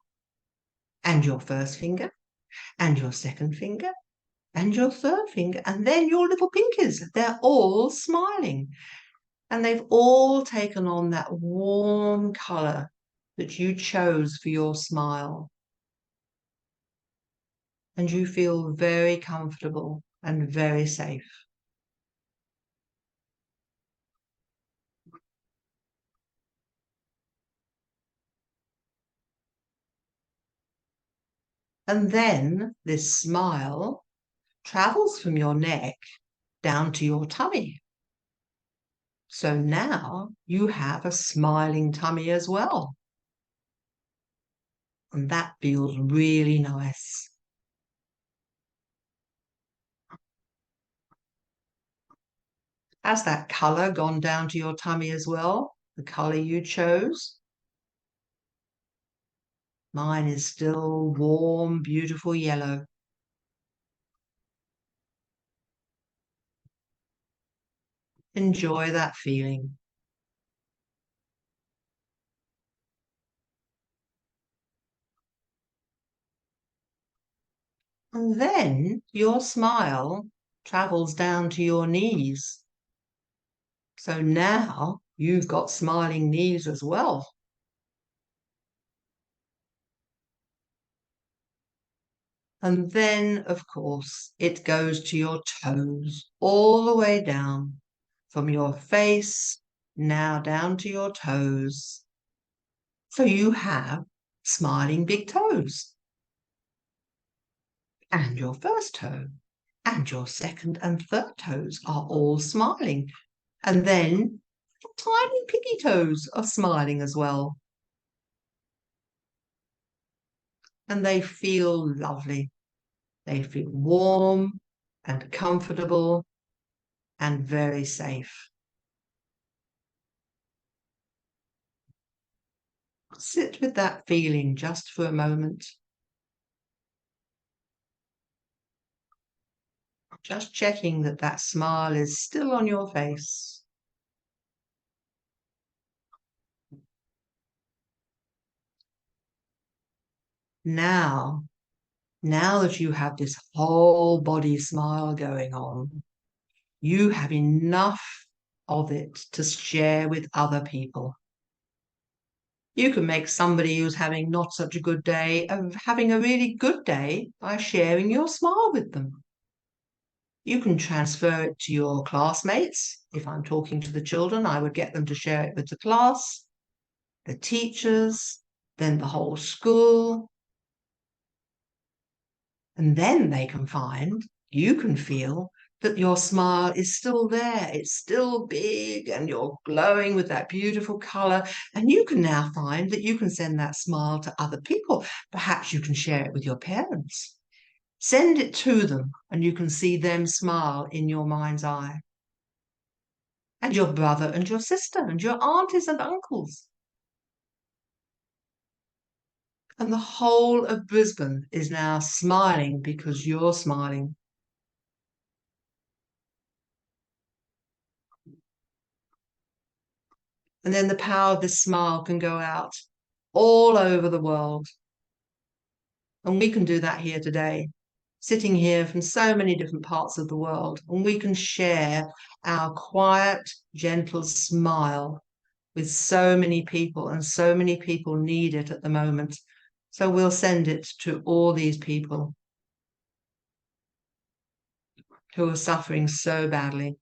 And your first finger, and your second finger, and your third finger, and then your little pinkies. They're all smiling. And they've all taken on that warm colour that you chose for your smile. And you feel very comfortable and very safe. And then this smile travels from your neck down to your tummy. So now you have a smiling tummy as well. And that feels really nice. Has that colour gone down to your tummy as well? The colour you chose? Mine is still warm, beautiful yellow. Enjoy that feeling. And then your smile travels down to your knees. So now you've got smiling knees as well. And then, of course, it goes to your toes, all the way down, from your face, now down to your toes. So you have smiling big toes. And your first toe, and your second and third toes are all smiling. And then your tiny piggy toes are smiling as well. And they feel lovely. They feel warm and comfortable and very safe. Sit with that feeling just for a moment. Just checking that that smile is still on your face. Now that you have this whole body smile going on, you have enough of it to share with other people. You can make somebody who's having not such a good day of having a really good day by sharing your smile with them. You can transfer it to your classmates. If I'm talking to the children, I would get them to share it with the class, the teachers, then the whole school. And then they can find, you can feel that your smile is still there. It's still big and you're glowing with that beautiful colour. And you can now find that you can send that smile to other people. Perhaps you can share it with your parents. Send it to them and you can see them smile in your mind's eye. And your brother and your sister and your aunties and uncles. And the whole of Brisbane is now smiling because you're smiling. And then the power of this smile can go out all over the world. And we can do that here today, sitting here from so many different parts of the world. And we can share our quiet, gentle smile with so many people, and so many people need it at the moment. So we'll send it to all these people who are suffering so badly.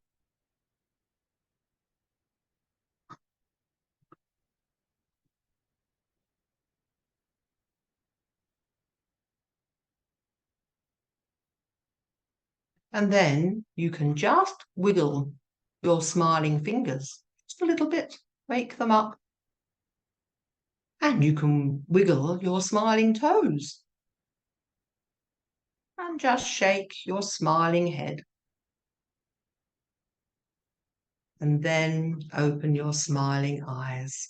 And then you can just wiggle your smiling fingers just a little bit, wake them up. And you can wiggle your smiling toes. And just shake your smiling head. And then open your smiling eyes.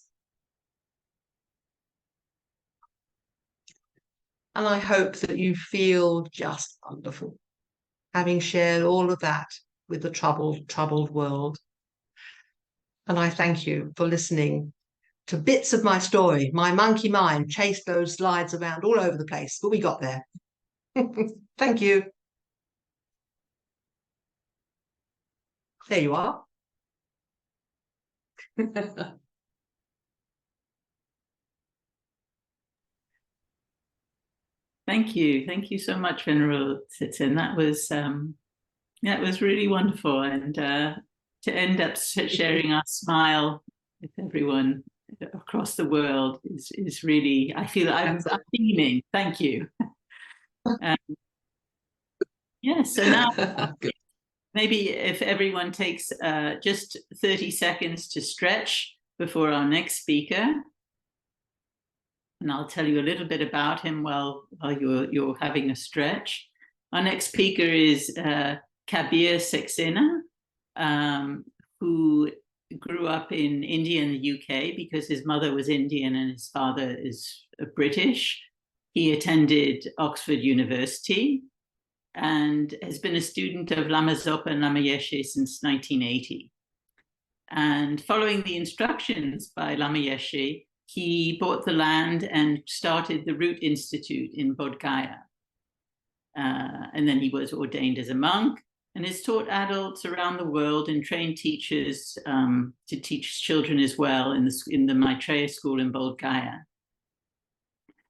And I hope that you feel just wonderful, having shared all of that with the troubled world. And I thank you for listening to bits of my story. My monkey mind chased those slides around all over the place, but we got there. Thank you. There you are. Thank you so much, Venerable Tenzin. That was really wonderful, and to end up sharing our smile with everyone across the world is really, I feel I'm beaming. Thank you. Yeah, so now maybe if everyone takes just 30 seconds to stretch before our next speaker, and I'll tell you a little bit about him while you're having a stretch. Our next speaker is Kabir Saxena, who grew up in India and the UK because his mother was Indian and his father is British. He attended Oxford University and has been a student of Lama Zopa and Lama Yeshe since 1980. And following the instructions by Lama Yeshe, he bought the land and started the Root Institute in Bodh Gaya. And then he was ordained as a monk and has taught adults around the world and trained teachers to teach children as well in the Maitreya School in Bodh Gaya.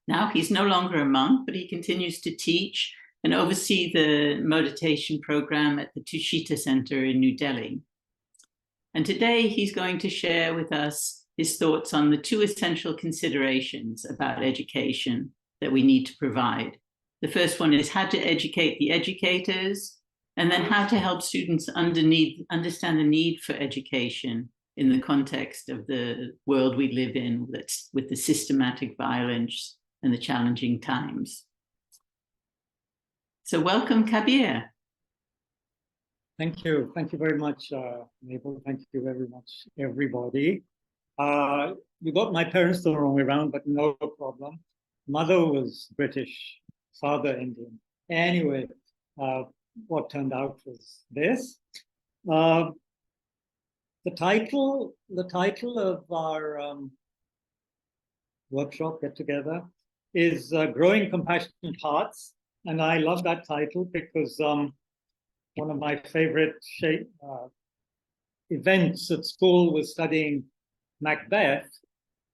Now he's no longer a monk, but he continues to teach and oversee the meditation program at the Tushita Center in New Delhi. And today he's going to share with us his thoughts on the two essential considerations about education that we need to provide. The first one is how to educate the educators, and then how to help students understand the need for education in the context of the world we live in, with the systematic violence and the challenging times. So welcome, Kabir. Thank you. Thank you very much, Mabel. Thank you very much, everybody. You got my parents the wrong way around, but no problem. Mother was British, father Indian. Anyway, what turned out was this. The title of our workshop get together is Growing Compassionate Hearts. And I love that title because one of my favorite events at school was studying Macbeth.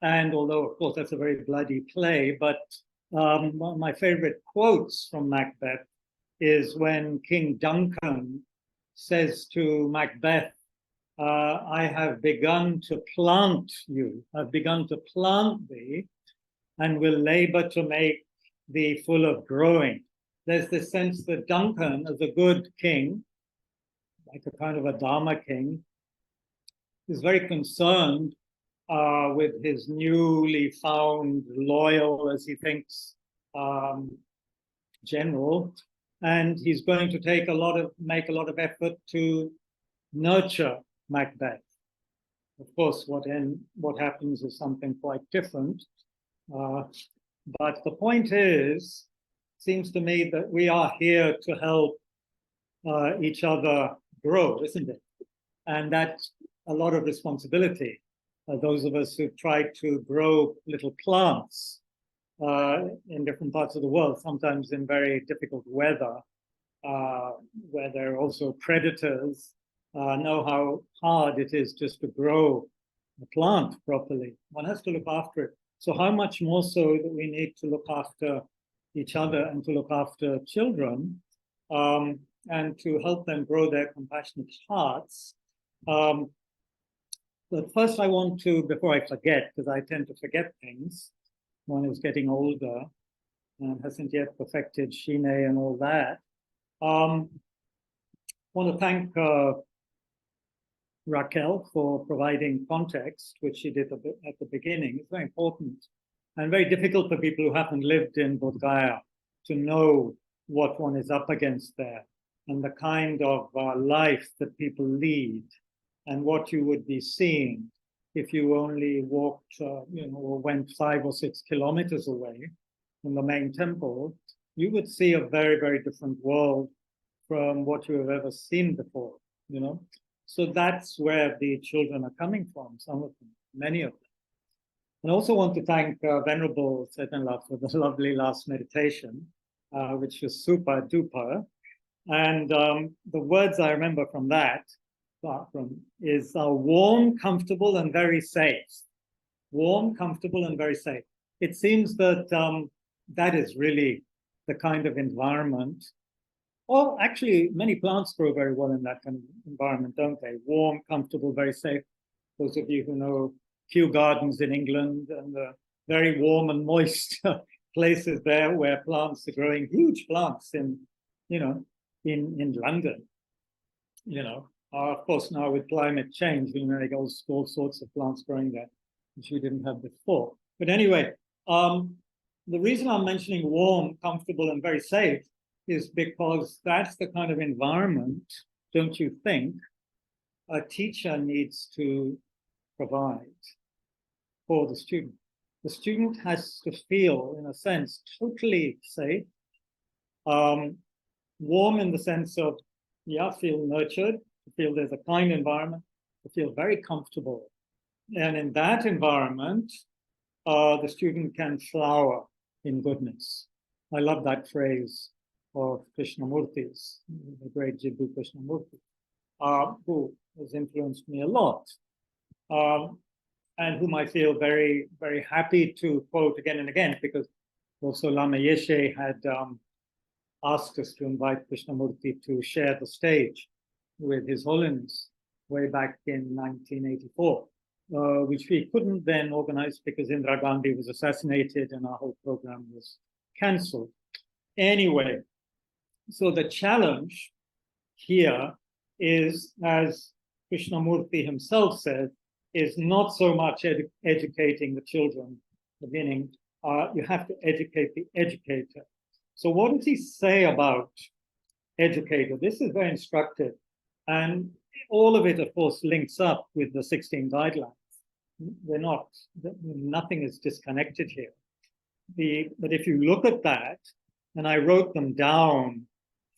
And although, of course, that's a very bloody play, but one of my favorite quotes from Macbeth is when King Duncan says to Macbeth, I have begun to plant you, I've begun to plant thee, and will labor to make thee full of growing. There's this sense that Duncan, as a good king, like a kind of a Dharma king, is very concerned with his newly found loyal, as he thinks, general, and he's going to make a lot of effort to nurture Macbeth. Of course, what happens is something quite different. But the point is, seems to me that we are here to help each other grow, isn't it? And that's a lot of responsibility. Those of us who've tried to grow little plants in different parts of the world, sometimes in very difficult weather, where there are also predators, know how hard it is just to grow a plant properly. One has to look after it. So how much more so that we need to look after each other and to look after children and to help them grow their compassionate hearts. But first I want to, before I forget, because I tend to forget things, one is getting older and hasn't yet perfected Shine and all that. want to thank Raquel for providing context, which she did at the beginning. It's very important and very difficult for people who haven't lived in Bodh Gaya to know what one is up against there and the kind of life that people lead and what you would be seeing if you only walked, or went 5 or 6 kilometers away from the main temple. You would see a very, very different world from what you have ever seen before, So that's where the children are coming from, some of them, many of them. And I also want to thank Venerable Setanla for the lovely last meditation, which was super duper. And the words I remember from that is warm, comfortable, and very safe. Warm, comfortable, and very safe. It seems that that is really the kind of environment. Well, actually, many plants grow very well in that kind of environment, don't they? Warm, comfortable, very safe. Those of you who know Kew Gardens in England and the very warm and moist places there where plants are growing, huge plants in London. Of course, now with climate change, we make all sorts of plants growing there, which we didn't have before. But anyway, the reason I'm mentioning warm, comfortable, and very safe is because that's the kind of environment, don't you think, a teacher needs to provide for the student. The student has to feel, in a sense, totally safe, warm in the sense of, feel nurtured, feel there's a kind environment, to feel very comfortable. And in that environment, the student can flower in goodness. I love that phrase of Krishnamurti's, the great Jiddu Krishnamurti, who has influenced me a lot, and whom I feel very, very happy to quote again and again, because also Lama Yeshe had asked us to invite Krishnamurti to share the stage with His Holiness way back in 1984, which we couldn't then organize because Indira Gandhi was assassinated and our whole program was cancelled. Anyway, so the challenge here is, as Krishnamurti himself said, is not so much educating the children, beginning, you have to educate the educator. So what does he say about educator? This is very instructive. And all of it, of course, links up with the 16 guidelines. Nothing is disconnected here. But if you look at that, and I wrote them down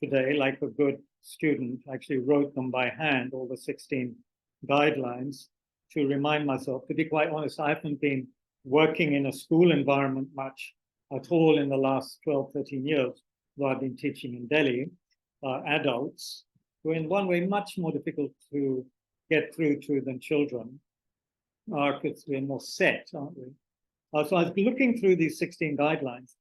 today, like a good student, I actually wrote them by hand, all the 16 guidelines, to remind myself. To be quite honest, I haven't been working in a school environment much at all in the last 12, 13 years, though I've been teaching in Delhi, adults, who are in one way much more difficult to get through to than children, because we're more set, aren't we? So I was looking through these 16 guidelines,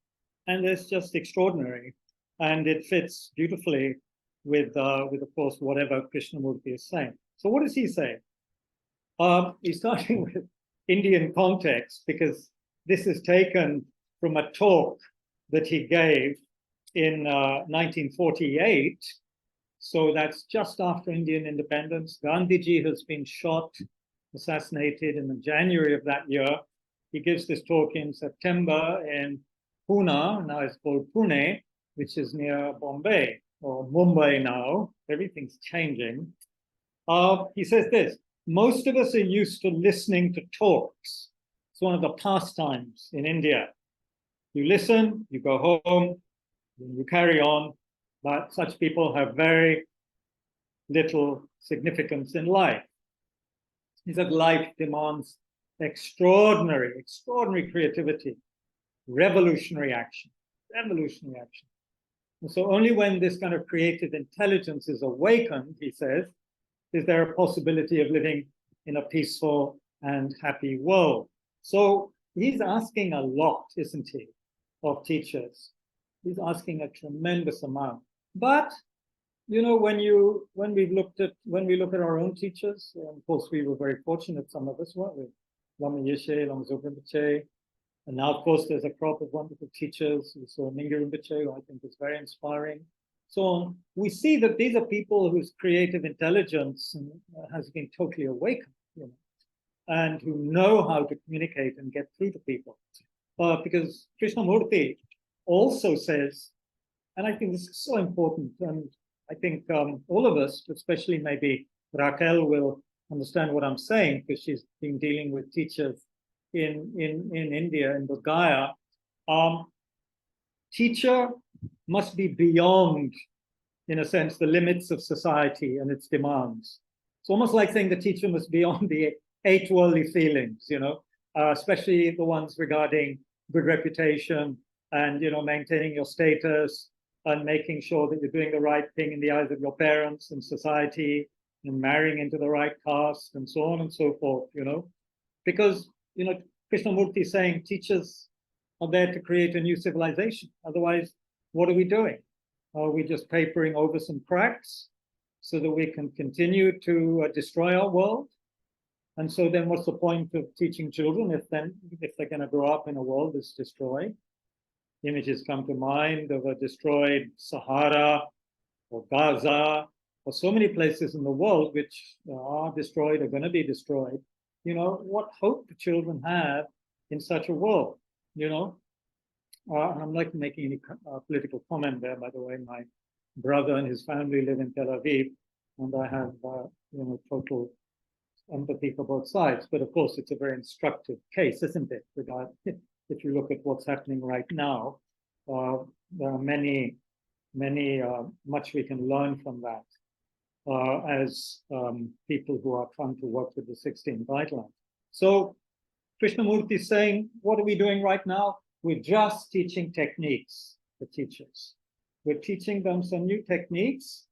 and it's just extraordinary. And it fits beautifully with of course, whatever Krishnamurti is saying. So what does he say? He's starting with Indian context, because this is taken from a talk that he gave in 1948. So that's just after Indian independence. Gandhiji has been shot, assassinated in January of that year. He gives this talk in September in Pune, now it's called Pune, which is near Bombay, or Mumbai now. Everything's changing. He says this: most of us are used to listening to talks. It's one of the pastimes in India. You listen, you go home, you carry on, but such people have very little significance in life. He said life demands extraordinary creativity, revolutionary action. And so only when this kind of creative intelligence is awakened, he says, is there a possibility of living in a peaceful and happy world. So he's asking a lot, isn't he, of teachers. He's asking a tremendous amount. But when we look at our own teachers, of course we were very fortunate, some of us, weren't we? Lama Yeshe, Lama Zopa Rinpoche, and now of course there's a crop of wonderful teachers. We saw Mingyur Rinpoche, who I think is very inspiring. so on, we see that these are people whose creative intelligence has been totally awakened, you know, and who know how to communicate and get through to people. Because Krishnamurti also says, and I think this is so important, and I think all of us, especially maybe Raquel, will understand what I'm saying, because she's been dealing with teachers in India, in Bodh Gaya. Teacher must be beyond, in a sense, the limits of society and its demands. It's almost like saying the teacher must be on the 8 worldly feelings, you know, especially the ones regarding good reputation and, you know, maintaining your status and making sure that you're doing the right thing in the eyes of your parents and society and marrying into the right caste and so on and so forth, you know. Because, you know, Krishnamurti is saying teachers are there to create a new civilization. Otherwise, what are we doing? Are we just papering over some cracks so that we can continue to destroy our world? And so then what's the point of teaching children if they're going to grow up in a world that's destroyed? Images come to mind of a destroyed Sahara or Gaza or so many places in the world which are destroyed or going to be destroyed. You know, what hope do children have in such a world? You know, I'm not making any political comment there, by the way. My brother and his family live in Tel Aviv, and I have, you know, total empathy for both sides. But of course, it's a very instructive case, isn't it? If you look at what's happening right now, there are much we can learn from that as people who are trying to work with the 16 guidelines. So Krishnamurti is saying, what are we doing right now? We're just teaching techniques for teachers. We're teaching them some new techniques.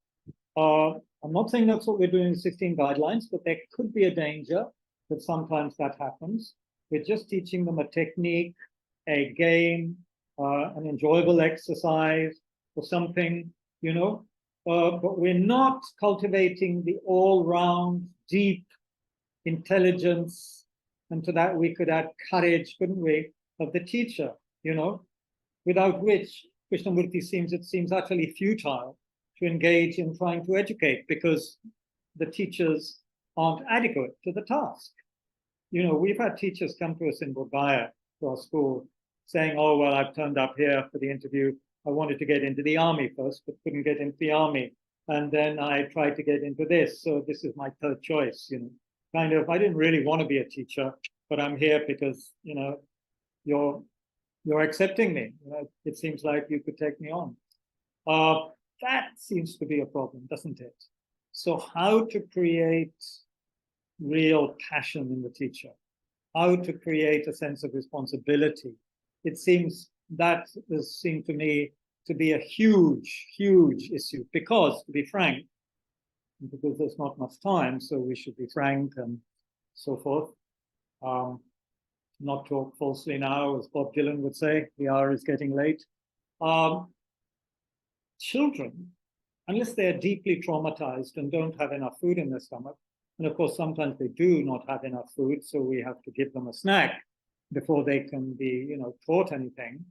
I'm not saying that's what we're doing in 16 guidelines, but there could be a danger that sometimes that happens. We're just teaching them a technique, a game, an enjoyable exercise or something, you know, but we're not cultivating the all-round, deep intelligence, and to that we could add courage, couldn't we, of the teacher, you know, without which Krishnamurti seems utterly futile to engage in trying to educate because the teachers aren't adequate to the task. You know, we've had teachers come to us in Bodh Gaya, to our school, saying, oh, well, I've turned up here for the interview. I wanted to get into the army first, but couldn't get into the army. And then I tried to get into this. So this is my third choice, you know, kind of, I didn't really want to be a teacher, but I'm here because, you know, you're accepting me. You know, it seems like you could take me on. That seems to be a problem, doesn't it? So how to create real passion in the teacher, how to create a sense of responsibility. It seems that has seemed to me to be a huge, huge issue because, to be frank, because there's not much time, so we should be frank and so forth. Not talk falsely now, as Bob Dylan would say, the hour is getting late. Children, unless they're deeply traumatized and don't have enough food in their stomach, and of course, sometimes they do not have enough food, so we have to give them a snack before they can be, you know, taught anything.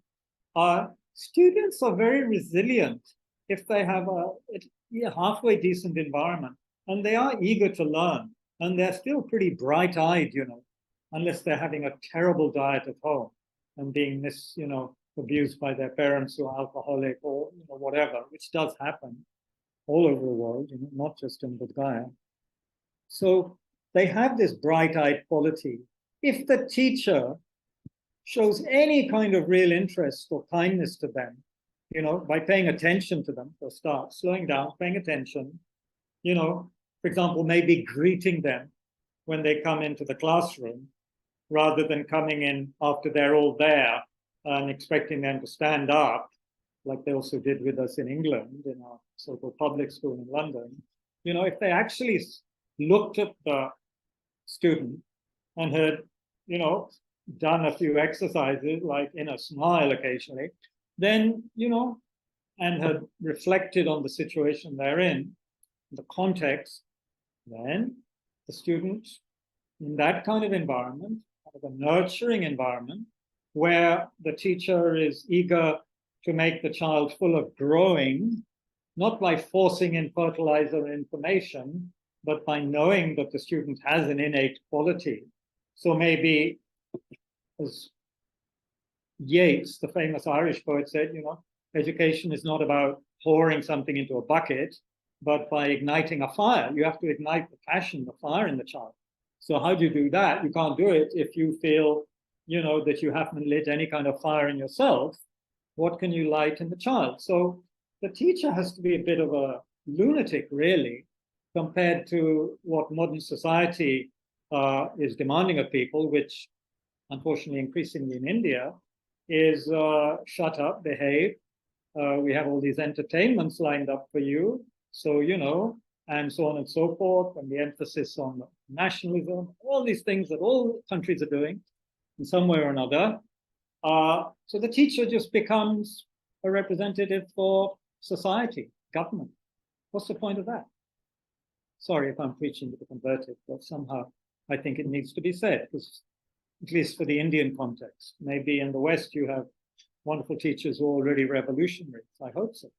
Students are very resilient if they have a halfway decent environment, and they are eager to learn, and they're still pretty bright-eyed, you know, unless they're having a terrible diet at home and being abused by their parents who are alcoholic or, you know, whatever, which does happen all over the world, you know, not just in Bodh Gaya. So they have this bright-eyed quality. If the teacher shows any kind of real interest or kindness to them, you know, by paying attention to them, for a start, slowing down, paying attention, you know, for example, maybe greeting them when they come into the classroom, rather than coming in after they're all there and expecting them to stand up, like they also did with us in England, in our so-called public school in London. You know, if they actually looked at the student and had, you know, done a few exercises, like in a smile occasionally, then, you know, and had reflected on the situation they're in, the context, then the student in that kind of environment, a nurturing environment, where the teacher is eager to make the child full of growing not by forcing in fertilizer information, but by knowing that the student has an innate quality. So maybe, as Yeats, the famous Irish poet, said, education is not about pouring something into a bucket, but by igniting a fire. You have to ignite the passion, the fire in the child. So how do you do that? You can't do it if you feel, that you haven't lit any kind of fire in yourself. What can you light in the child? So the teacher has to be a bit of a lunatic, really, compared to what modern society is demanding of people, which unfortunately increasingly in India is shut up, behave. We have all these entertainments lined up for you. So, and so on and so forth, and the emphasis on nationalism, all these things that all countries are doing in some way or another. So the teacher just becomes a representative for society, government. What's the point of that? Sorry if I'm preaching to the converted, but somehow I think it needs to be said, because at least for the Indian context, maybe in the West you have wonderful teachers who are already revolutionaries. I hope so.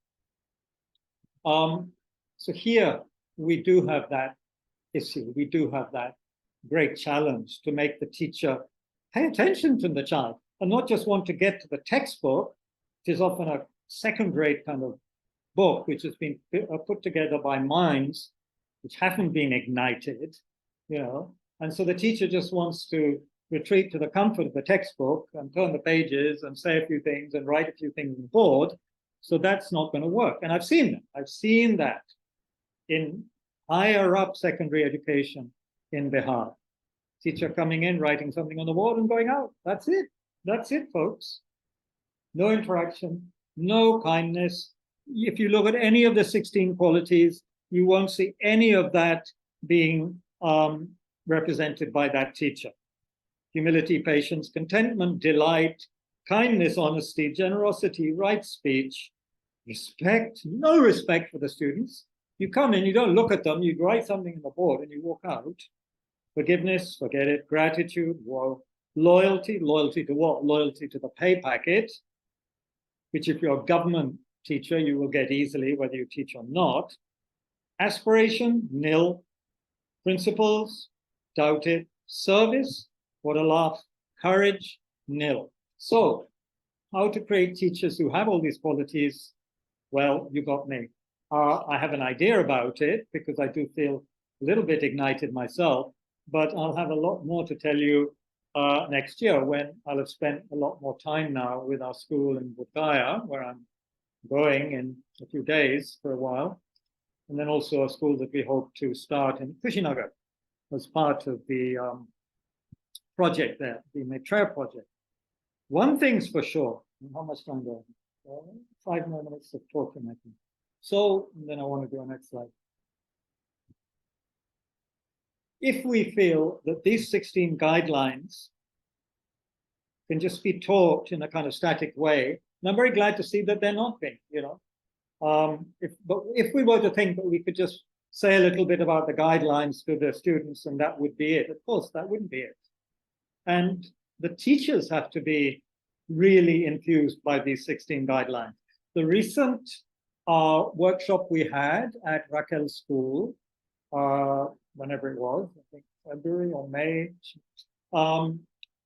So here we do have that issue. We do have that great challenge to make the teacher pay attention to the child and not just want to get to the textbook, which is often a second-rate kind of book, which has been put together by minds which haven't been ignited, and so the teacher just wants to retreat to the comfort of the textbook and turn the pages and say a few things and write a few things on the board. So that's not going to work. And I've seen that. I've seen that in higher up secondary education in Bihar. Teacher coming in, writing something on the board and going out. That's it. That's it, folks. No interaction, no kindness. If you look at any of the 16 qualities, you won't see any of that being represented by that teacher. Humility, patience, contentment, delight, kindness, honesty, generosity, right speech, respect, no respect for the students. You come in, you don't look at them, you write something on the board and you walk out. Forgiveness, forget it. Gratitude, whoa. Loyalty, loyalty to what? Loyalty to the pay packet, which if you're a government teacher, you will get easily, whether you teach or not. Aspiration, nil. Principles, doubt it. Service, what a laugh. Courage, nil. So, how to create teachers who have all these qualities? Well, you got me. I have an idea about it because I do feel a little bit ignited myself, but I'll have a lot more to tell you next year when I'll have spent a lot more time now with our school in Bodh Gaya, where I'm going in a few days for a while, and then also a school that we hope to start in Kushinagar as part of the project there, the Maitreya project. One thing's for sure, how much time do I have? 5 more minutes of talking, I think. So, and then I want to go next slide. If we feel that these 16 guidelines can just be taught in a kind of static way, and I'm very glad to see that they're not being, But if we were to think that we could just say a little bit about the guidelines to the students and that would be it, of course, that wouldn't be it. And the teachers have to be really infused by these 16 guidelines. The recent workshop we had at Raquel School, whenever it was, I think February or May,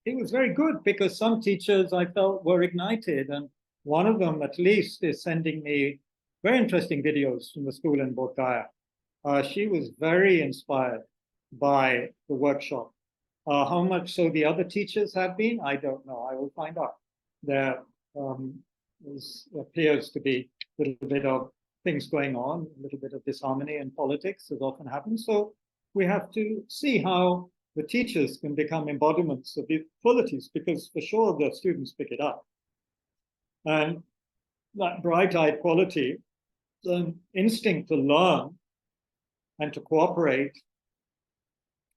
it was very good because some teachers I felt were ignited, and one of them at least is sending me very interesting videos from the school in Bodh Gaya. She was very inspired by the workshop. How much so the other teachers have been, I don't know. I will find out. There appears to be a little bit of things going on, a little bit of disharmony in politics, as often happens. So we have to see how the teachers can become embodiments of these qualities, because for sure the students pick it up. And that bright-eyed quality, the instinct to learn and to cooperate,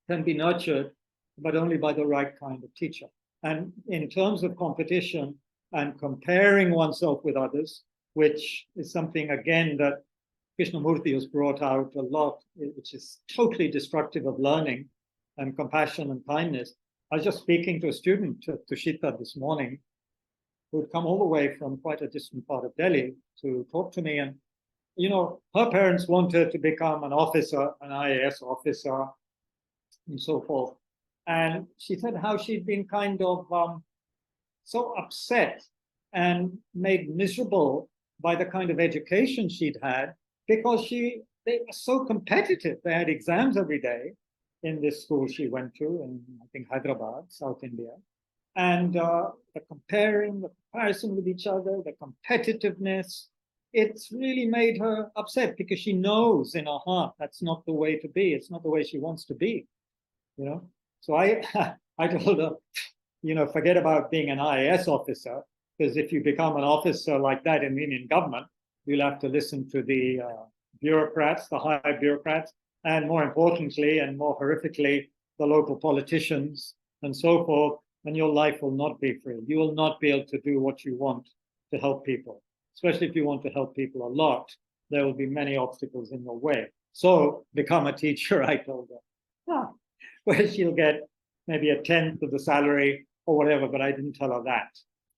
can be nurtured, but only by the right kind of teacher. And in terms of competition and comparing oneself with others, which is something, again, that Krishnamurti has brought out a lot, which is totally destructive of learning and compassion and kindness. I was just speaking to a student, Tushita, this morning, who had come all the way from quite a distant part of Delhi to talk to me. And you know, her parents want her to become an officer, an IAS officer, and so forth. And she said how she'd been kind of so upset and made miserable by the kind of education she'd had, because they were so competitive. They had exams every day in this school she went to in, I think, Hyderabad, South India. And the comparison with each other, the competitiveness, it's really made her upset, because she knows in her heart that's not the way to be. It's not the way she wants to be, you know. So I told her, you know, forget about being an IAS officer, because if you become an officer like that in the Indian government, you'll have to listen to the bureaucrats, the high bureaucrats, and more importantly and more horrifically, the local politicians and so forth, and your life will not be free. You will not be able to do what you want to help people, especially if you want to help people a lot. There will be many obstacles in your way. So become a teacher, I told her, where she'll get maybe a tenth of the salary or whatever, but I didn't tell her that.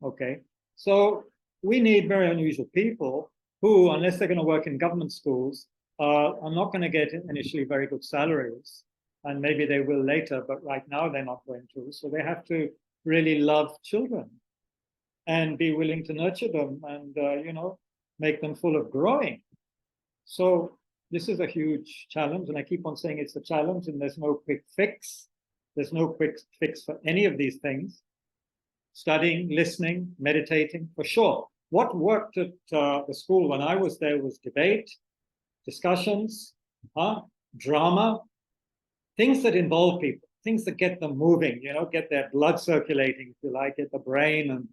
Okay, so we need very unusual people who, unless they're going to work in government schools, are not going to get initially very good salaries, and maybe they will later, but right now they're not going to. So they have to really love children and be willing to nurture them and, you know, make them full of growing. So this is a huge challenge, and I keep on saying it's a challenge, and there's no quick fix. There's no quick fix for any of these things. Studying, listening, meditating, for sure. What worked at the school when I was there was debate, discussions, drama, things that involve people, things that get them moving, you know, get their blood circulating, if you like, get the brain and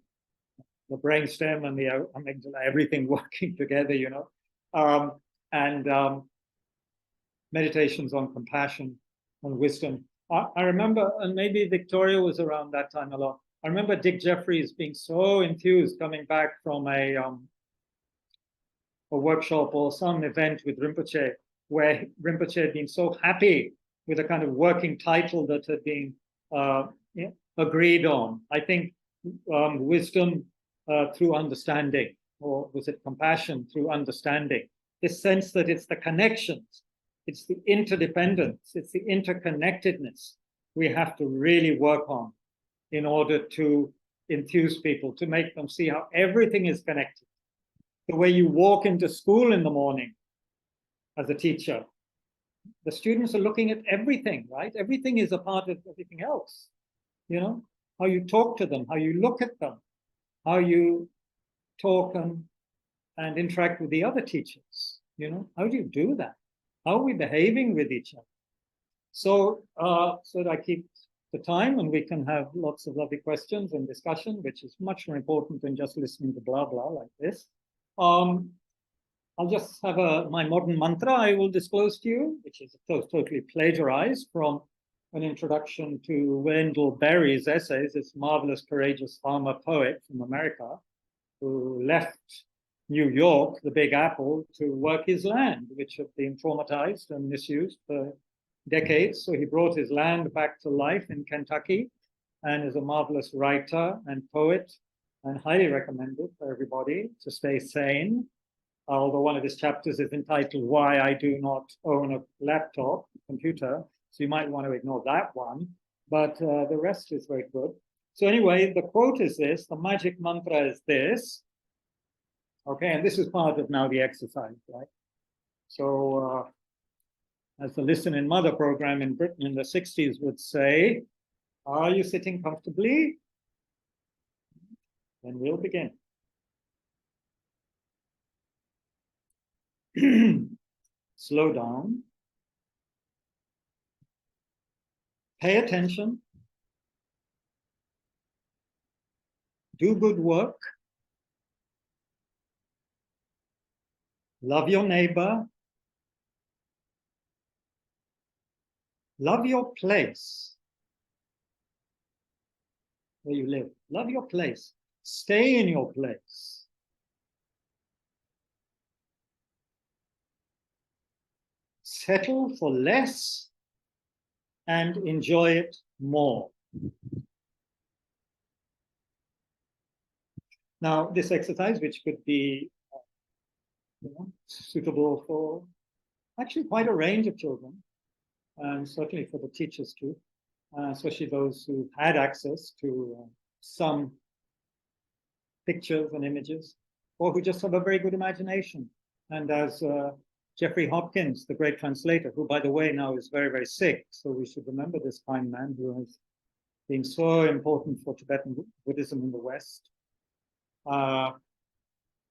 the brainstem and the amygdala, everything working together, you know, and meditations on compassion and wisdom. I remember, and maybe Victoria was around that time a lot, I remember Dick Jeffries being so enthused coming back from a workshop or some event with Rinpoche, where Rinpoche had been so happy with a kind of working title that had been agreed on. I think wisdom through understanding, or was it compassion through understanding? This sense that it's the connections, it's the interdependence, it's the interconnectedness we have to really work on in order to enthuse people, to make them see how everything is connected. The way you walk into school in the morning as a teacher, the students are looking at everything, right? Everything is a part of everything else. You know, how you talk to them, how you look at them, how you talk and interact with the other teachers. You know, how do you do that? How are we behaving with each other? So, so that I keep the time and we can have lots of lovely questions and discussion, which is much more important than just listening to blah, blah like this. I'll just have my modern mantra I will disclose to you, which is of course totally plagiarized from an introduction to Wendell Berry's essays, this marvelous, courageous farmer poet from America who left New York, the Big Apple, to work his land, which had been traumatized and misused for decades. So he brought his land back to life in Kentucky and is a marvelous writer and poet, and highly recommended for everybody to stay sane. Although one of his chapters is entitled Why I Do Not Own a Laptop, Computer. So you might want to ignore that one, but the rest is very good. So anyway, the quote is this, the magic mantra is this. Okay, and this is part of now the exercise, right? So as the Listen in Mother program in Britain in the 60s would say, are you sitting comfortably? Then we'll begin. Slow down. Pay attention. Do good work. Love your neighbor. Love your place where you live. Love your place. Stay in your place. Settle for less and enjoy it more. Now, this exercise, which could be suitable for actually quite a range of children, and certainly for the teachers too, especially those who had access to some pictures and images, or who just have a very good imagination. And as Jeffrey Hopkins, the great translator, who, by the way, now is very, very sick, so we should remember this kind man who has been so important for Tibetan Buddhism in the West.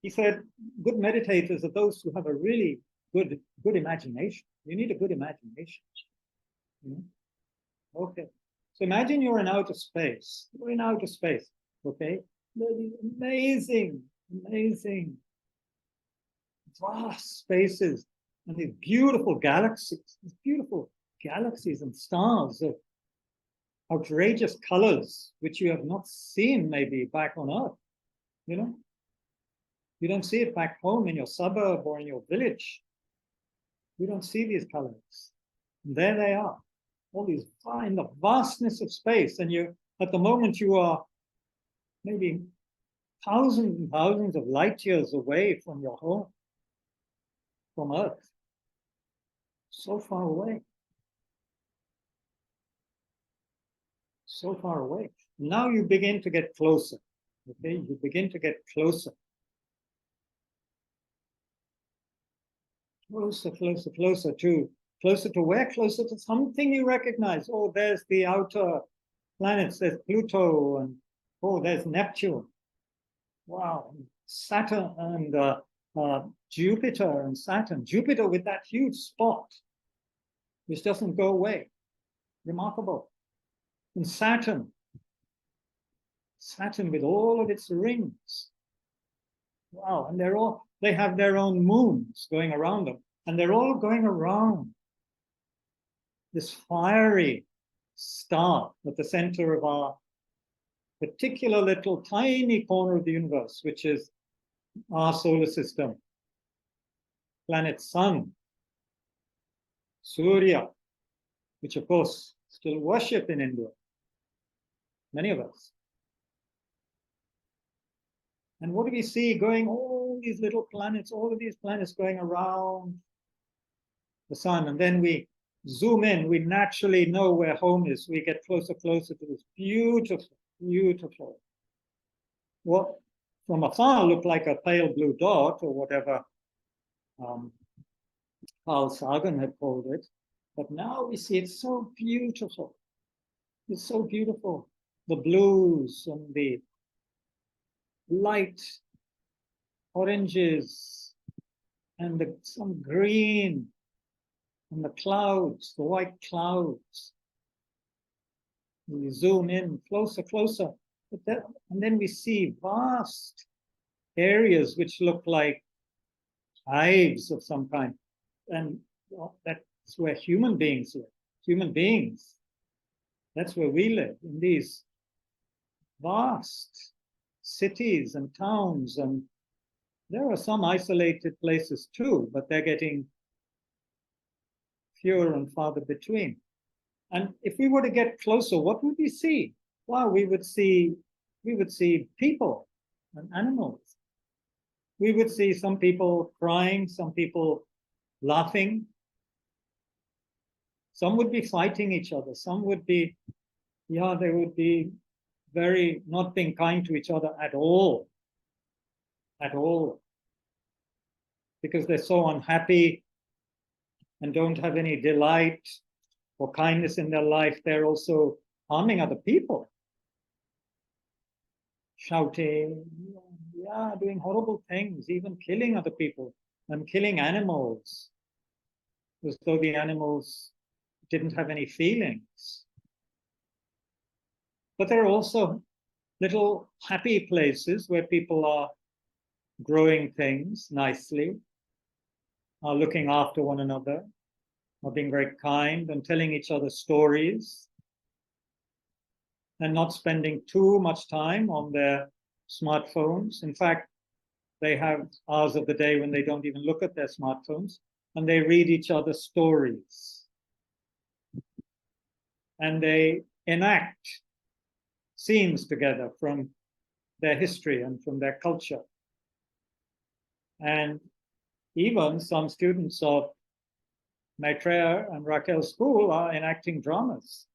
He said, good meditators are those who have a really good imagination. You need a good imagination. Okay. So imagine you're in outer space. You're in outer space, okay? These amazing, amazing, vast spaces, and these beautiful galaxies and stars of outrageous colors, which you have not seen maybe back on Earth, You don't see it back home in your suburb or in your village. You don't see these colors. And there they are, all these in the vastness of space. And at the moment, you are maybe thousands and thousands of light years away from your home, from Earth. So far away. So far away. Now you begin to get closer. Okay, you begin to get closer. Closer to where? Closer to something you recognize. Oh, there's the outer planets. There's Pluto, and oh, there's Neptune. Wow, Saturn and Jupiter and Saturn. Jupiter with that huge spot, which doesn't go away. Remarkable. And Saturn with all of its rings. Wow, and they have their own moons going around them, and they're all going around this fiery star at the center of our particular little tiny corner of the universe, which is our solar system. Planet Sun, Surya, which of course still worship in India, many of us. And what do we see going, all these little planets, all of these planets going around the sun, and then we zoom in, we naturally know where home is. We get closer to this beautiful, what from afar looked like a pale blue dot or whatever Carl Sagan had called it. But now we see it's so beautiful. It's so beautiful. The blues and the light oranges and some green and the clouds, the white clouds. We zoom in closer, and then we see vast areas which look like hives of some kind. And that's where human beings live. Human beings. That's where we live, in these vast cities and towns. And there are some isolated places too, but they're getting fewer and farther between. And if we were to get closer, what would we see? Well, we would see people and animals. We would see some people crying, some people laughing. Some would be fighting each other. Some would be, they would be very not being kind to each other at all. At all. Because they're so unhappy and don't have any delight or kindness in their life. They're also harming other people. Shouting, doing horrible things, even killing other people and killing animals, as though the animals didn't have any feelings. But there are also little happy places where people are growing things nicely, are looking after one another, are being very kind and telling each other stories, and not spending too much time on their smartphones. In fact, they have hours of the day when they don't even look at their smartphones, and they read each other's stories. And they enact scenes together from their history and from their culture. And even some students of Maitreya and Raquel School are enacting dramas.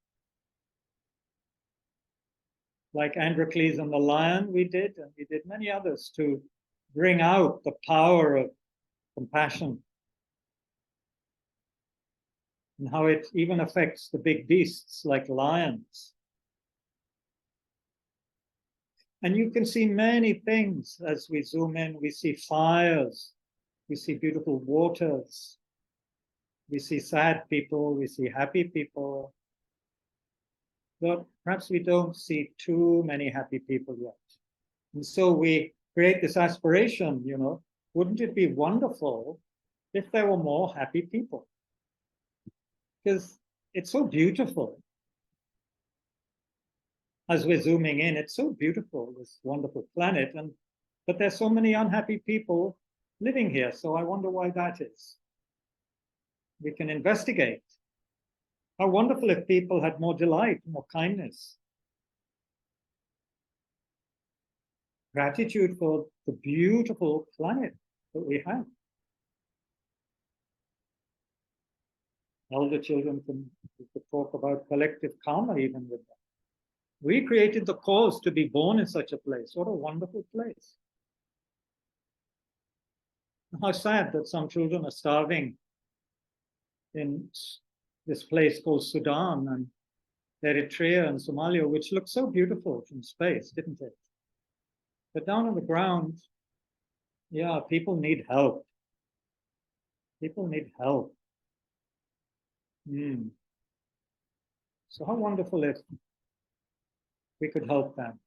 Like Androcles and the Lion we did, and we did many others to bring out the power of compassion and how it even affects the big beasts like lions. And you can see many things as we zoom in. We see fires, we see beautiful waters, we see sad people, we see happy people. But perhaps we don't see too many happy people yet. And so we create this aspiration, you know, wouldn't it be wonderful if there were more happy people? Because it's so beautiful. As we're zooming in, it's so beautiful, this wonderful planet, but there's so many unhappy people living here. So I wonder why that is. We can investigate. How wonderful if people had more delight, more kindness. Gratitude for the beautiful planet that we have. Elder children can talk about collective karma even with them. We created the cause to be born in such a place. What a wonderful place. How sad that some children are starving in this place called Sudan and Eritrea and Somalia, which looks so beautiful from space, didn't it? But down on the ground, yeah, people need help. People need help. So how wonderful if we could help them.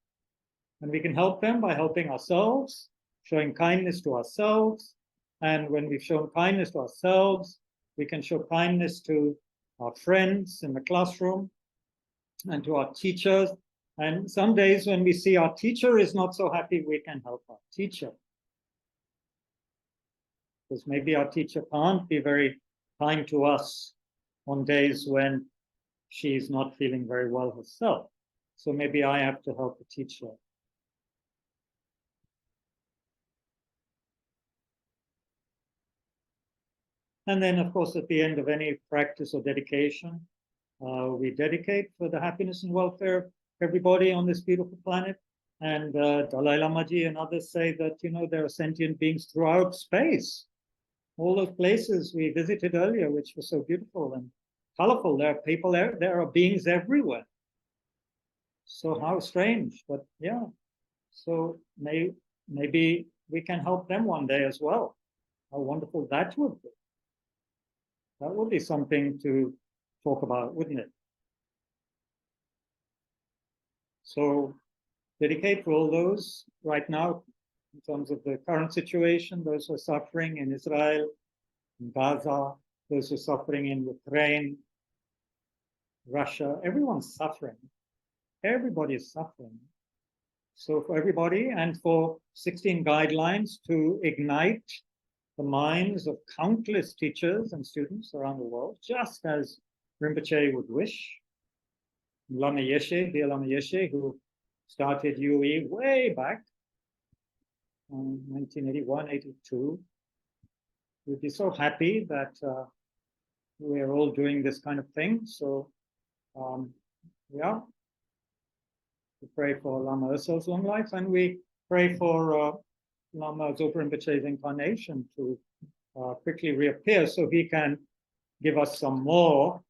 And we can help them by helping ourselves, showing kindness to ourselves. And when we've shown kindness to ourselves, we can show kindness to our friends in the classroom and to our teachers. And some days when we see our teacher is not so happy, we can help our teacher. Because maybe our teacher can't be very kind to us on days when she's not feeling very well herself. So maybe I have to help the teacher. And then, of course, at the end of any practice or dedication, we dedicate for the happiness and welfare of everybody on this beautiful planet. And Dalai Lama Ji and others say that, you know, there are sentient beings throughout space. All those places we visited earlier, which were so beautiful and colorful. There are people there, there are beings everywhere. So how strange, but yeah. So maybe we can help them one day as well. How wonderful that would be. That would be something to talk about, wouldn't it? So dedicate for all those right now, in terms of the current situation, those who are suffering in Israel, in Gaza, those who are suffering in Ukraine, Russia, everyone's suffering. Everybody is suffering. So for everybody and for 16 guidelines to ignite the minds of countless teachers and students around the world, just as Rinpoche would wish. Lama Yeshe, dear Lama Yeshe, who started UE way back, 1981, 82. We'd be so happy that we're all doing this kind of thing. So, yeah, we pray for Lama Ursel's long life, and we pray for Lama Zopa Rinpoche's incarnation to quickly reappear so he can give us some more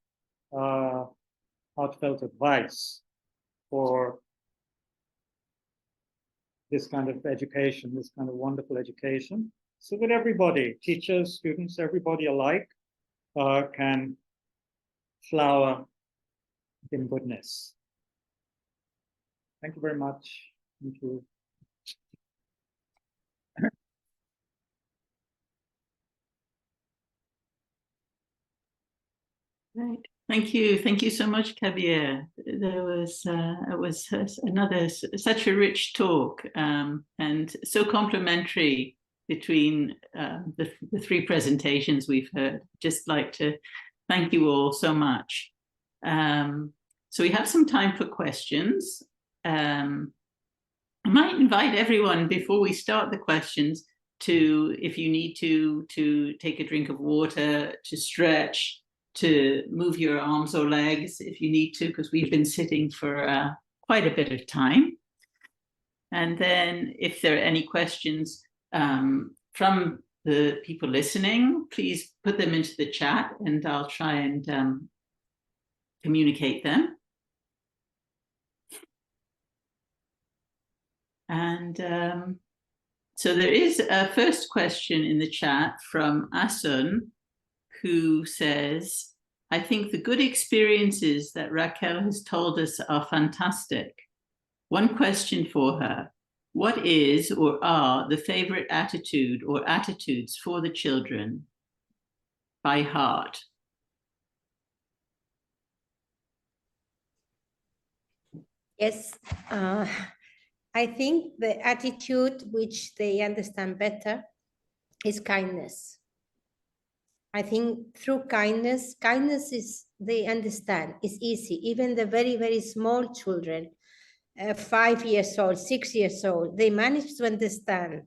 heartfelt advice for this kind of education, this kind of wonderful education, so that everybody, teachers, students, everybody alike, can flower in goodness. Thank you very much. Thank you. Right. Thank you. Thank you so much, Kabir. There was it was another such a rich talk and so complementary between the three presentations we've heard. Just like to thank you all so much. So we have some time for questions. I might invite everyone before we start the questions to, if you need to take a drink of water, to stretch, to move your arms or legs if you need to, because we've been sitting for quite a bit of time. And then if there are any questions from the people listening, please put them into the chat and I'll try and communicate them. And so there is a first question in the chat from Asun, who says, I think the good experiences that Raquel has told us are fantastic. One question for her. What is or are the favorite attitude or attitudes for the children by heart? Yes, I think the attitude which they understand better is kindness. I think through kindness, kindness is, they understand, it's easy. Even the very, very small children, 5 years old, 6 years old, they manage to understand.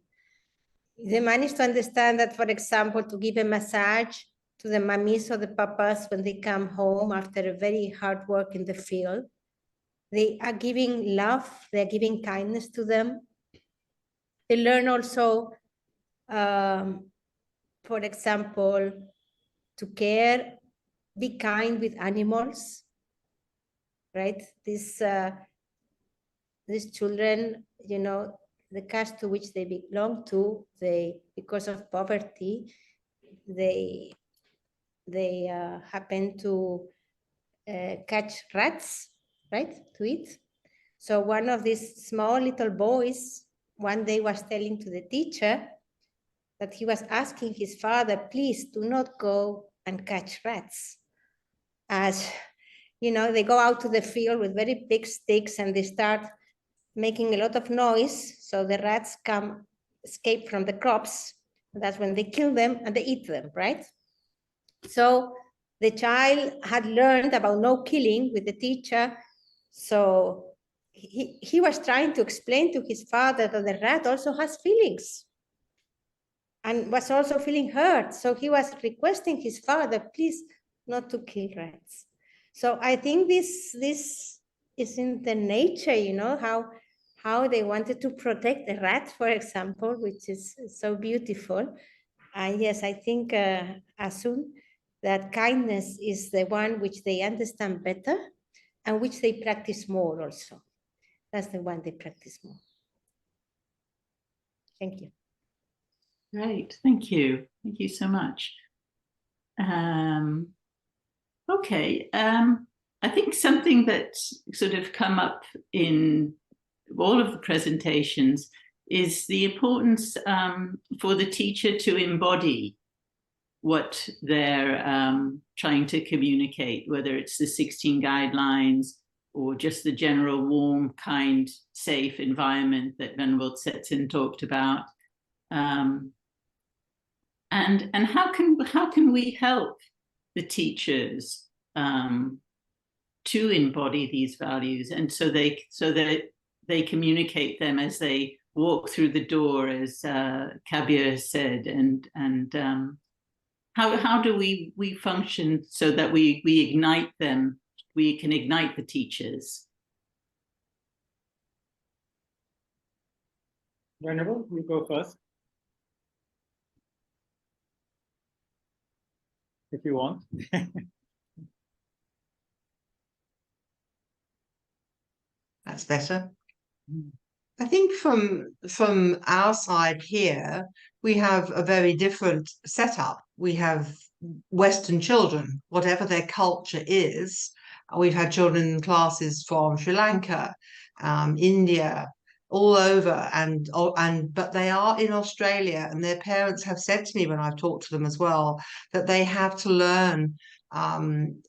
They manage to understand that, for example, to give a massage to the mummies or the papas when they come home after a very hard work in the field, they are giving love, they're giving kindness to them. They learn also, for example, to care, be kind with animals, right? These children, you know, the caste to which they belong to, they, because of poverty, they happen to catch rats, right, to eat. So one of these small little boys one day was telling to the teacher that he was asking his father, please do not go and catch rats. As, you know, they go out to the field with very big sticks and they start making a lot of noise. So the rats escape from the crops. That's when they kill them and they eat them, right? So the child had learned about no killing with the teacher. So he was trying to explain to his father that the rat also has feelings and was also feeling hurt. So he was requesting his father, please not to kill rats. So I think this is in the nature, you know, how they wanted to protect the rat, for example, which is so beautiful. And yes, I think, Asun, that kindness is the one which they understand better and which they practice more also. That's the one they practice more. Thank you. Great, thank you. Thank you so much. Okay, I think something that's sort of come up in all of the presentations is the importance for the teacher to embody what they're trying to communicate, whether it's the 16 guidelines or just the general warm, kind, safe environment that Venerable Tsetsin talked about. And how can we help the teachers to embody these values, and so that they communicate them as they walk through the door, as Kabir said, and how do we function so that we ignite them? We can ignite the teachers. Venerable, you go first. If you want. That's better. I think from our side here, we have a very different setup. We have Western children, whatever their culture is. We've had children in classes from Sri Lanka, India, all over, but they are in Australia, and their parents have said to me when I've talked to them as well that they have to learn. And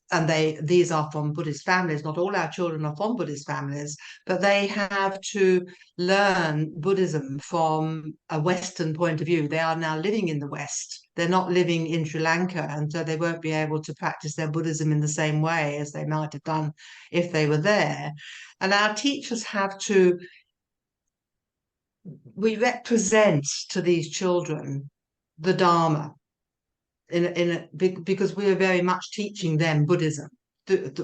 these are from Buddhist families. Not all our children are from Buddhist families, but they have to learn Buddhism from a Western point of view. They are now living in the West. They're not living in Sri Lanka, and so they won't be able to practice their Buddhism in the same way as they might have done if they were there. And our teachers have to we represent to these children the Dharma because we are very much teaching them Buddhism.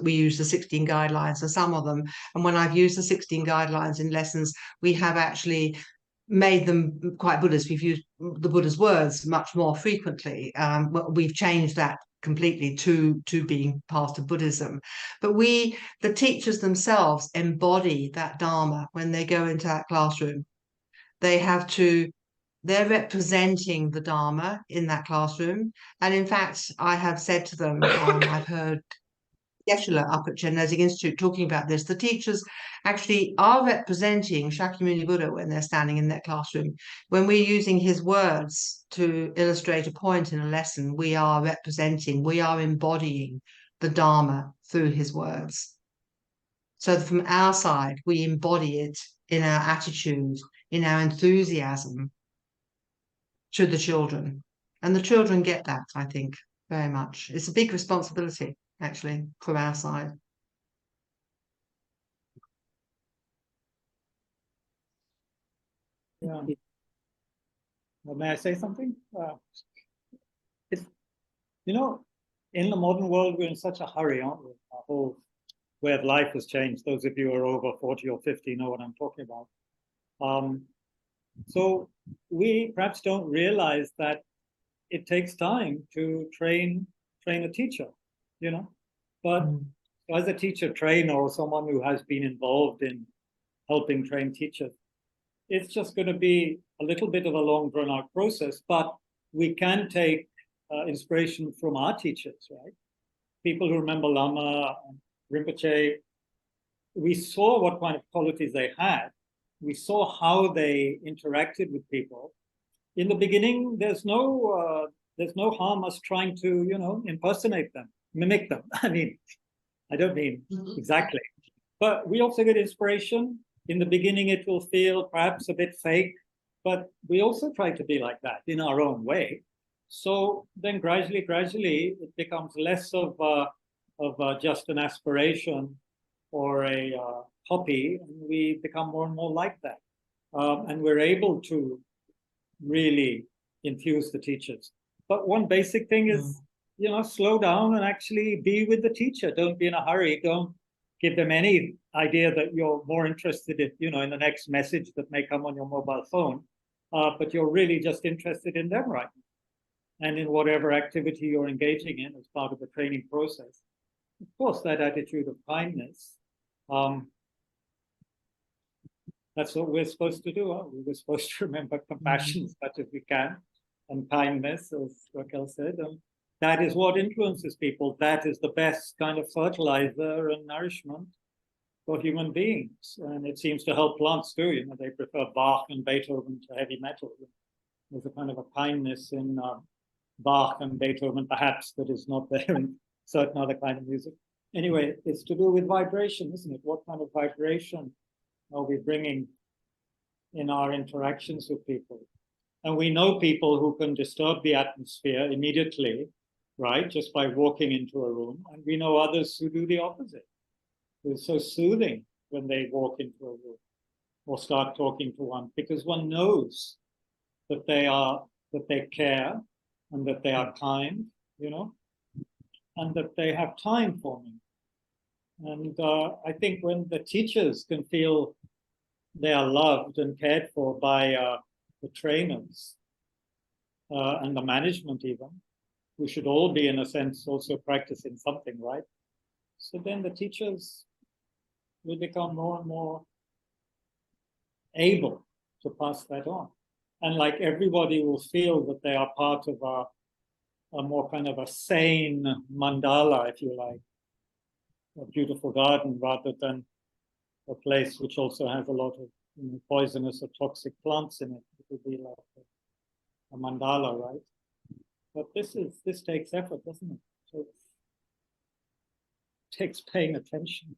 We use the 16 guidelines for some of them. And when I've used the 16 guidelines in lessons, we have actually made them quite Buddhist. We've used the Buddha's words much more frequently. We've changed that completely to being part of Buddhism. But the teachers themselves embody that Dharma when they go into that classroom. They're representing the Dharma in that classroom. And in fact, I have said to them, I've heard Geshe-la up at Genetic Institute talking about this. The teachers actually are representing Shakyamuni Buddha when they're standing in their classroom. When we're using his words to illustrate a point in a lesson, we are embodying the Dharma through his words. So from our side, we embody it in our attitude, in our enthusiasm to the children. And the children get that, I think, very much. It's a big responsibility, actually, from our side. Yeah. Well, may I say something? In the modern world, we're in such a hurry, aren't we? Our whole way of life has changed. Those of you who are over 40 or 50 know what I'm talking about. So we perhaps don't realize that it takes time to train a teacher, But as a teacher trainer or someone who has been involved in helping train teachers, it's just going to be a little bit of a long drawn-out process, but we can take inspiration from our teachers, right? People who remember Lama Rinpoche, we saw what kind of qualities they had. We saw how they interacted with people. In the beginning, there's no harm us trying to, impersonate them, mimic them. I mean, I don't mean exactly, but we also get inspiration. In the beginning, it will feel perhaps a bit fake, but we also try to be like that in our own way. So then gradually, it becomes less of just an aspiration or a hobby, and we become more and more like that. And we're able to really infuse the teachers. But one basic thing is, slow down and actually be with the teacher. Don't be in a hurry. Don't give them any idea that you're more interested in, in the next message that may come on your mobile phone. But you're really just interested in them right now and in whatever activity you're engaging in as part of the training process. Of course, that attitude of kindness, that's what we're supposed to do. We're supposed to remember compassion as much as we can, and kindness, as Raquel said. And that is what influences people. That is the best kind of fertilizer and nourishment for human beings. And it seems to help plants too. They prefer Bach and Beethoven to heavy metal. There's a kind of a kindness in Bach and Beethoven, perhaps, that is not there in certain other kind of music. Anyway, it's to do with vibration, isn't it? What kind of vibration are we bringing in our interactions with people? And we know people who can disturb the atmosphere immediately, right? Just by walking into a room. And we know others who do the opposite. It's so soothing when they walk into a room or start talking to one, because one knows that they care and that they are kind, and that they have time for me. And I think when the teachers can feel they are loved and cared for by the trainers and the management even, we should all be, in a sense, also practicing something, right? So then the teachers will become more and more able to pass that on. And like everybody will feel that they are part of a more kind of a sane mandala, if you like, a beautiful garden, rather than a place which also has a lot of poisonous or toxic plants in it. It would be like a mandala, right? But this takes effort, doesn't it? So it takes paying attention,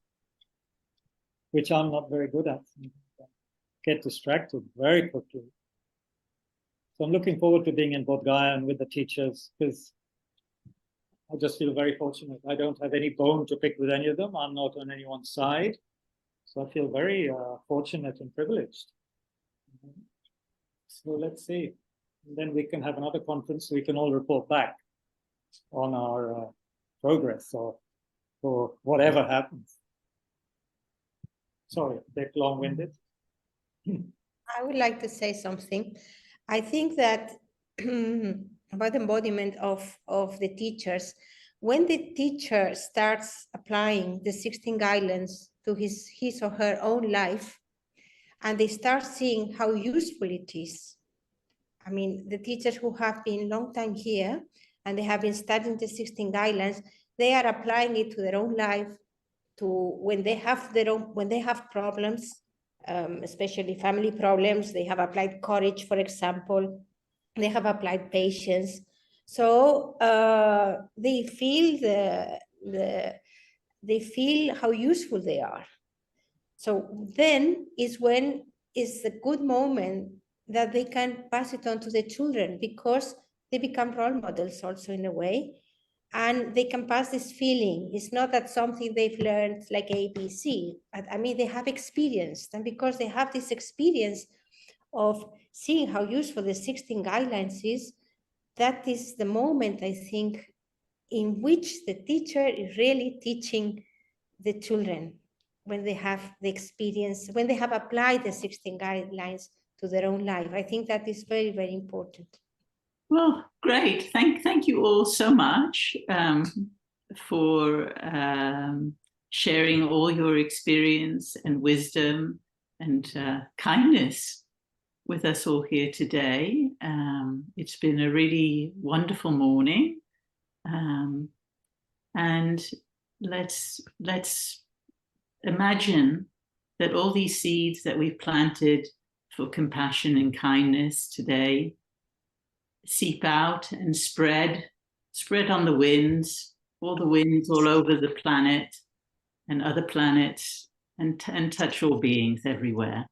which I'm not very good at. Get distracted very quickly. So I'm looking forward to being in Bodh Gaya and with the teachers, because I just feel very fortunate. I don't have any bone to pick with any of them. I'm not on anyone's side. So I feel very fortunate and privileged. So let's see. And then we can have another conference. So we can all report back on our progress or whatever happens. Sorry, a bit long-winded. I would like to say something. I think that about embodiment of the teachers, when the teacher starts applying the 16 guidelines to his or her own life, and they start seeing how useful it is. I mean, the teachers who have been long time here and they have been studying the 16 guidelines, they are applying it to their own life, to when they have problems, especially family problems. They have applied courage, for example. They have applied patience. So they feel they feel how useful they are. So then is when is a good moment that they can pass it on to the children, because they become role models also in a way, and they can pass this feeling. It's not that something they've learned like ABC. I mean, they have experienced, and because they have this experience of seeing how useful the 16 guidelines is, that is the moment, I think, in which the teacher is really teaching the children, when they have the experience, when they have applied the 16 guidelines to their own life. I think that is very, very important. Well, great. Thank you all so much for sharing all your experience and wisdom and kindness with us all here today. It's been a really wonderful morning. And let's imagine that all these seeds that we've planted for compassion and kindness today seep out and spread on the winds, all the winds all over the planet and other planets, and touch all beings everywhere.